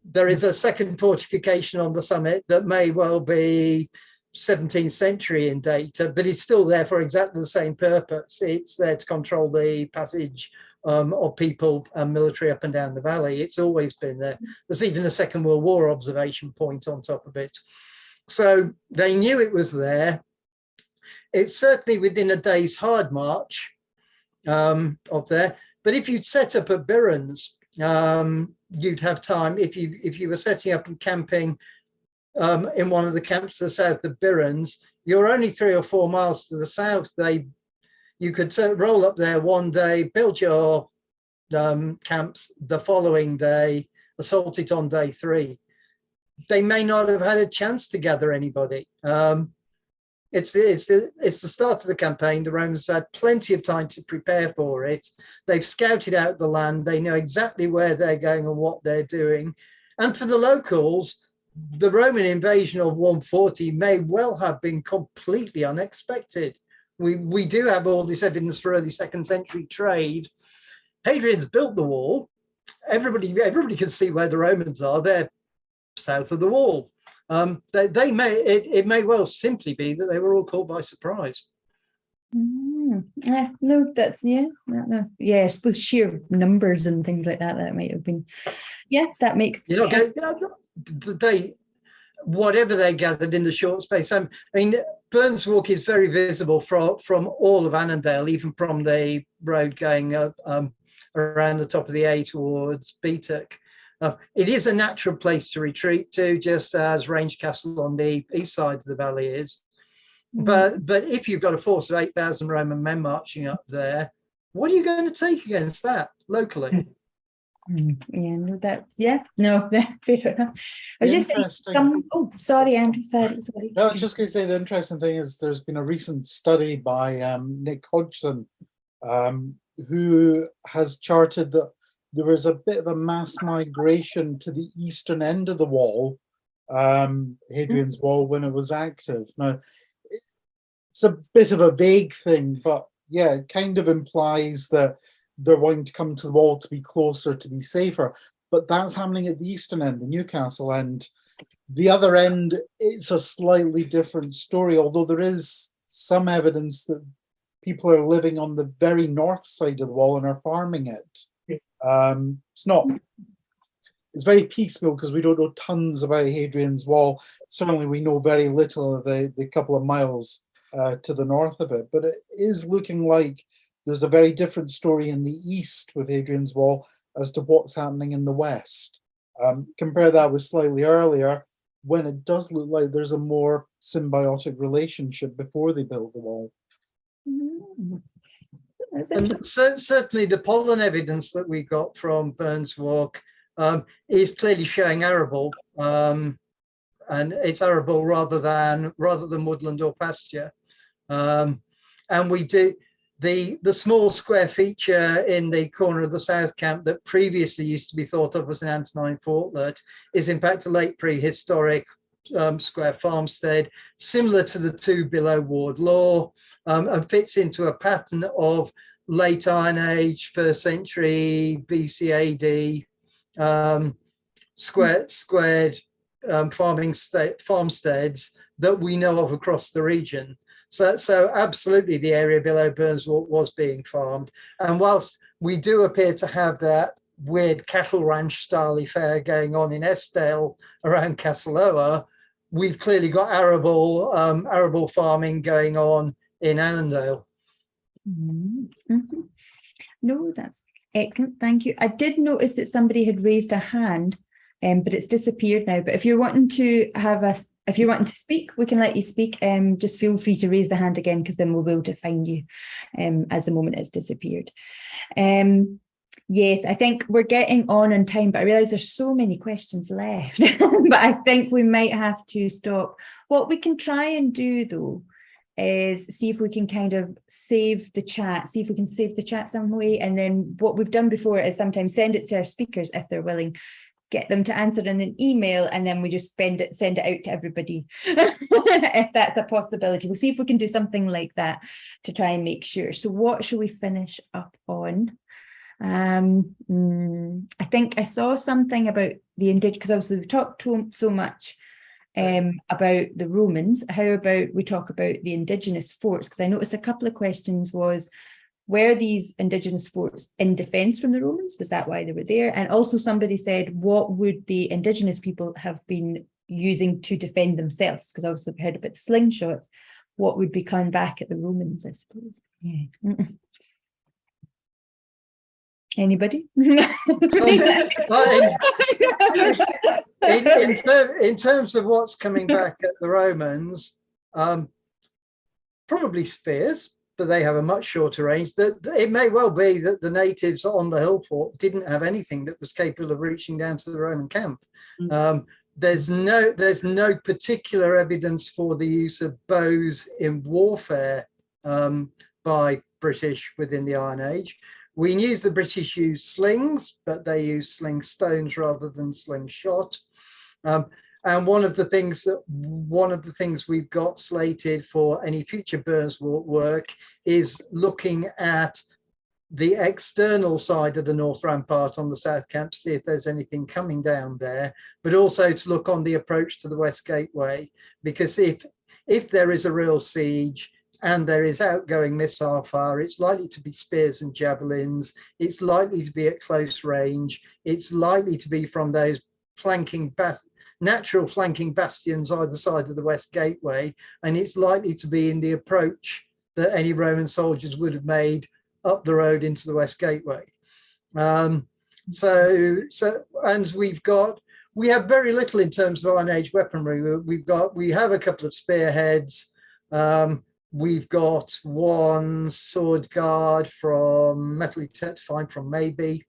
There is a second fortification on the summit that may well be 17th century in data, but it's still there for exactly the same purpose. It's there to control the passage of people and military up and down the valley. It's always been there. There's even a Second World War observation point on top of it. So they knew it was there. It's certainly within a day's hard march of there. But if you'd set up at Birrens, you'd have time. If you were setting up and camping in one of the camps to the south of Birrens, you're only 3 or 4 miles to the south. You could roll up there one day, build your camps the following day, assault it on day 3. They may not have had a chance to gather anybody. It's the start of the campaign. The Romans have had plenty of time to prepare for it. They've scouted out the land. They know exactly where they're going and what they're doing. And for the locals, the Roman invasion of 140 may well have been completely unexpected. We do have all this evidence for early 2nd century trade. Hadrian's built the wall. Everybody can see where the Romans are. They're south of the wall. It may well simply be that they were all caught by surprise. Yeah, no, that's yeah, I suppose sheer numbers and things like that might have been. Yeah, that makes. Whatever they gathered in the short space. I mean, Burns Walk is very visible from all of Annandale, even from the road going up around the top of the A towards Beatock. It is a natural place to retreat to, just as Range Castle on the east side of the valley is. But if you've got a force of 8,000 Roman men marching up there, what are you going to take against that locally? Yeah, no, that's fair enough. I was just saying, sorry, Andrew. Sorry. No, I was just going to say the interesting thing is there's been a recent study by Nick Hodgson, who has charted that there was a bit of a mass migration to the eastern end of the wall, Hadrian's Wall, when it was active. Now, it's a bit of a vague thing, but yeah, it kind of implies that they're wanting to come to the wall to be closer, to be safer. But that's happening at the eastern end, the Newcastle end. The other end, it's a slightly different story, although there is some evidence that people are living on the very north side of the wall and are farming it. It's very piecemeal because we don't know tons about Hadrian's Wall. Certainly we know very little of the couple of miles to the north of it, but it is looking like there's a very different story in the east with Hadrian's Wall as to what's happening in the west. Compare that with slightly earlier, when it does look like there's a more symbiotic relationship before they built the wall. And certainly the pollen evidence that we got from Burns Walk is clearly showing arable, and it's arable rather than woodland or pasture. And we do the small square feature in the corner of the south camp that previously used to be thought of as an Antonine fortlet is in fact a late prehistoric square farmstead, similar to the two below Ward Law, and fits into a pattern of late Iron Age, 1st century BC AD squared farmsteads that we know of across the region. So absolutely the area below Burns was being farmed. And whilst we do appear to have that weird cattle ranch style affair going on in Eskdale around Castleoa, we've clearly got arable farming going on in Annandale. No, that's excellent. Thank you. I did notice that somebody had raised a hand, but it's disappeared now. But if you're wanting to speak, we can let you speak. Just feel free to raise the hand again, because then we'll be able to find you as the moment it's disappeared. Yes, I think we're getting on time, but I realise there's so many questions left. But I think we might have to stop. What we can try and do, though, is see if we can kind of save the chat some way. And then what we've done before is sometimes send it to our speakers if they're willing, get them to answer in an email, and then we just send it out to everybody if that's a possibility. We'll see if we can do something like that to try and make sure. So what should we finish up on? I think I saw something about the indigenous, because obviously we've talked so much about the Romans. How about we talk about the indigenous forts? Because I noticed a couple of questions was, were these indigenous forts in defence from the Romans? Was that why they were there? And also somebody said, what would the indigenous people have been using to defend themselves? Because obviously we heard about the slingshots. What would be coming back at the Romans, I suppose? Yeah. Anybody? In terms of what's coming back at the Romans, probably spears, but they have a much shorter range. That it may well be that the natives on the hill fort didn't have anything that was capable of reaching down to the Roman camp. There's no particular evidence for the use of bows in warfare by British within the Iron Age. We knew the British used slings, but they used sling stones rather than slingshot. And one of the things we've got slated for any future Burns work is looking at the external side of the North Rampart on the South Camp to see if there's anything coming down there, but also to look on the approach to the West Gateway, because if there is a real siege and there is outgoing missile fire, it's likely to be spears and javelins. It's likely to be at close range. It's likely to be from those natural flanking bastions either side of the West Gateway, and it's likely to be in the approach that any Roman soldiers would have made up the road into the West Gateway. And we have very little in terms of Iron Age weaponry. We have a couple of spearheads. We've got one sword guard from Metal Tetrafine from Maybe.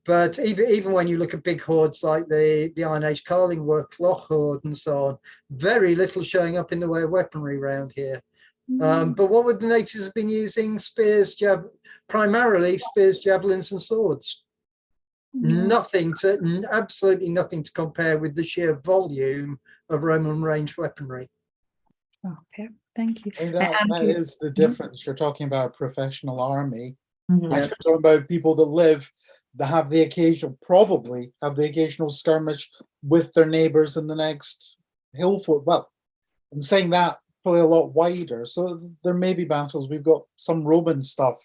But even when you look at big hordes like the Iron Age Carling work, Loch Horde and so on, very little showing up in the way of weaponry around here. But what would the natives have been using? Primarily spears, javelins and swords. Absolutely nothing to compare with the sheer volume of Roman ranged weaponry. Okay, thank you. That is the difference. You're talking about a professional army. Mhm. And you're talking about people that have the occasional skirmish with their neighbours in the next hill fort. Well, I'm saying that probably a lot wider. So there may be battles. We've got some Roman stuff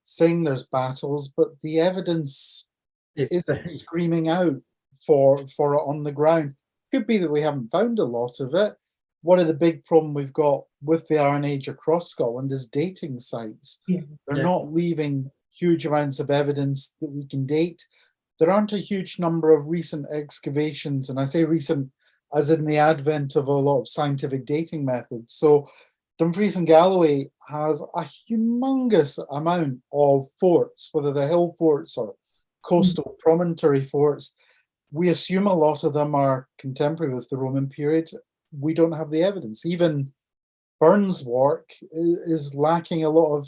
saying there's battles, but the evidence isn't screaming out for it on the ground. Could be that we haven't found a lot of it. One of the big problem we've got with the Iron Age across Scotland is dating sites. Yeah. They're not leaving huge amounts of evidence that we can date. There aren't a huge number of recent excavations, and I say recent as in the advent of a lot of scientific dating methods. So Dumfries and Galloway has a humongous amount of forts, whether they're hill forts or coastal promontory forts. We assume a lot of them are contemporary with the Roman period. We don't have the evidence. Even Burns' work is lacking a lot of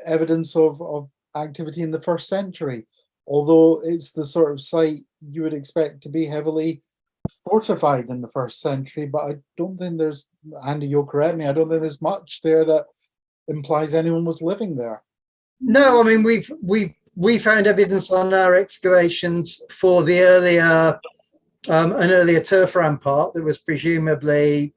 evidence of activity in the 1st century, although it's the sort of site you would expect to be heavily fortified in the 1st century. But I don't think there's, Andy, you'll correct me, I don't think there's much there that implies anyone was living there. No, I mean, we found evidence on our excavations for the earlier an earlier turf rampart that was presumably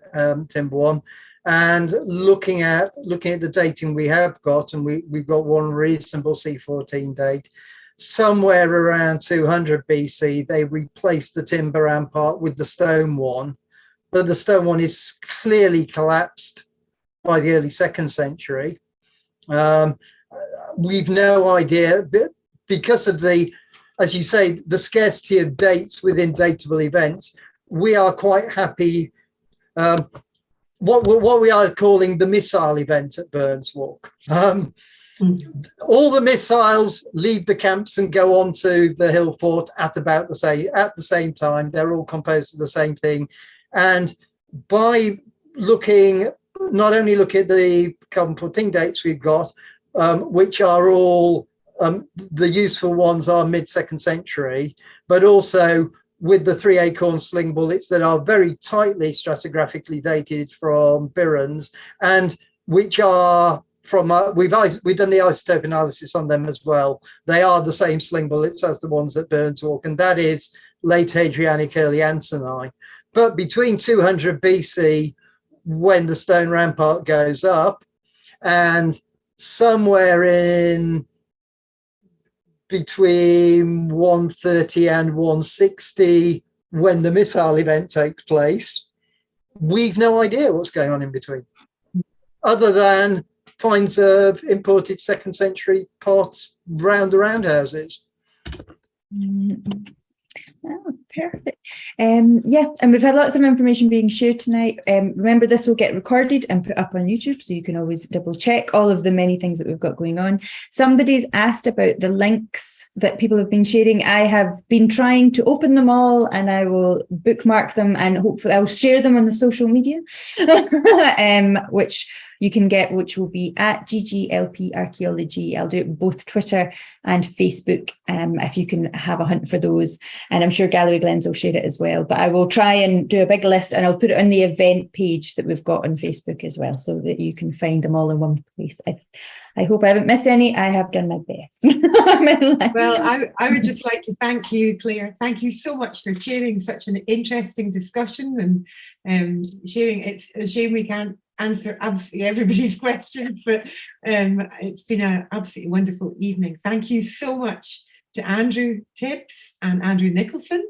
timber one, and looking at the dating we have got, and we've got one reasonable C14 date, somewhere around 200 BC, they replaced the timber rampart with the stone one, but the stone one is clearly collapsed by the early 2nd century. We've no idea, because of the, as you say, the scarcity of dates within datable events. We are quite happy. What we are calling the missile event at Burns Walk. All the missiles leave the camps and go on to the hill fort at the same time. They're all composed of the same thing. And by not only look at the carbon 14 dates we've got, which are all the useful ones are mid-2nd century, but also with the 3 acorn sling bullets that are very tightly stratigraphically dated from Birrens, and which are from we've done the isotope analysis on them as well. They are the same sling bullets as the ones at Burns Walk, and that is late Adriatic, early Antonine. But between 200 BC, when the stone rampart goes up, and somewhere in between 130 and 160, when the missile event takes place, we've no idea what's going on in between, other than finds of imported 2nd century pots round the roundhouses. Oh, perfect. Yeah, and we've had lots of information being shared tonight. Remember, this will get recorded and put up on YouTube, so you can always double check all of the many things that we've got going on. Somebody's asked about the links that people have been sharing. I have been trying to open them all, and I will bookmark them, and hopefully I'll share them on the social media, which you can get, which will be at GGLP Archaeology. I'll do it both Twitter and Facebook, if you can have a hunt for those. And I'm sure Galloway Glens will share it as well. But I will try and do a big list, and I'll put it on the event page that we've got on Facebook as well, so that you can find them all in one place. I hope I haven't missed any. I have done my best. Well, I would just like to thank you, Claire. Thank you so much for sharing such an interesting discussion and sharing. It's a shame we can't answer absolutely everybody's questions, but it's been an absolutely wonderful evening. Thank you so much to Andrew Tibbs and Andrew Nicholson.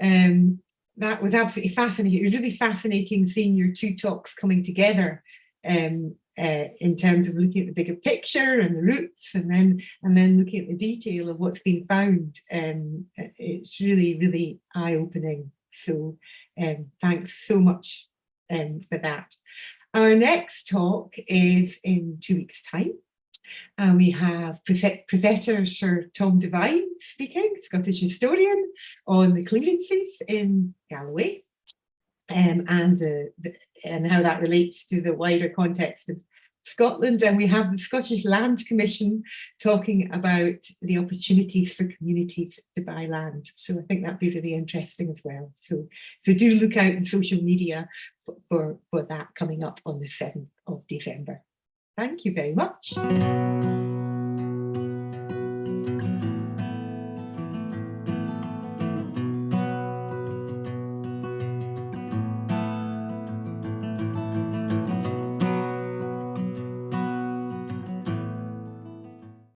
That was absolutely fascinating. It was really fascinating seeing your two talks coming together in terms of looking at the bigger picture and the roots, and then looking at the detail of what's been found. It's really, really eye-opening. So thanks so much for that. Our next talk is in 2 weeks' time. And we have Professor Sir Tom Devine speaking, Scottish historian, on the clearances in Galloway, and how that relates to the wider context of Scotland. And we have the Scottish Land Commission talking about the opportunities for communities to buy land. So I think that'd be really interesting as well. So do look out on social media for that coming up on the 7th of December. Thank you very much.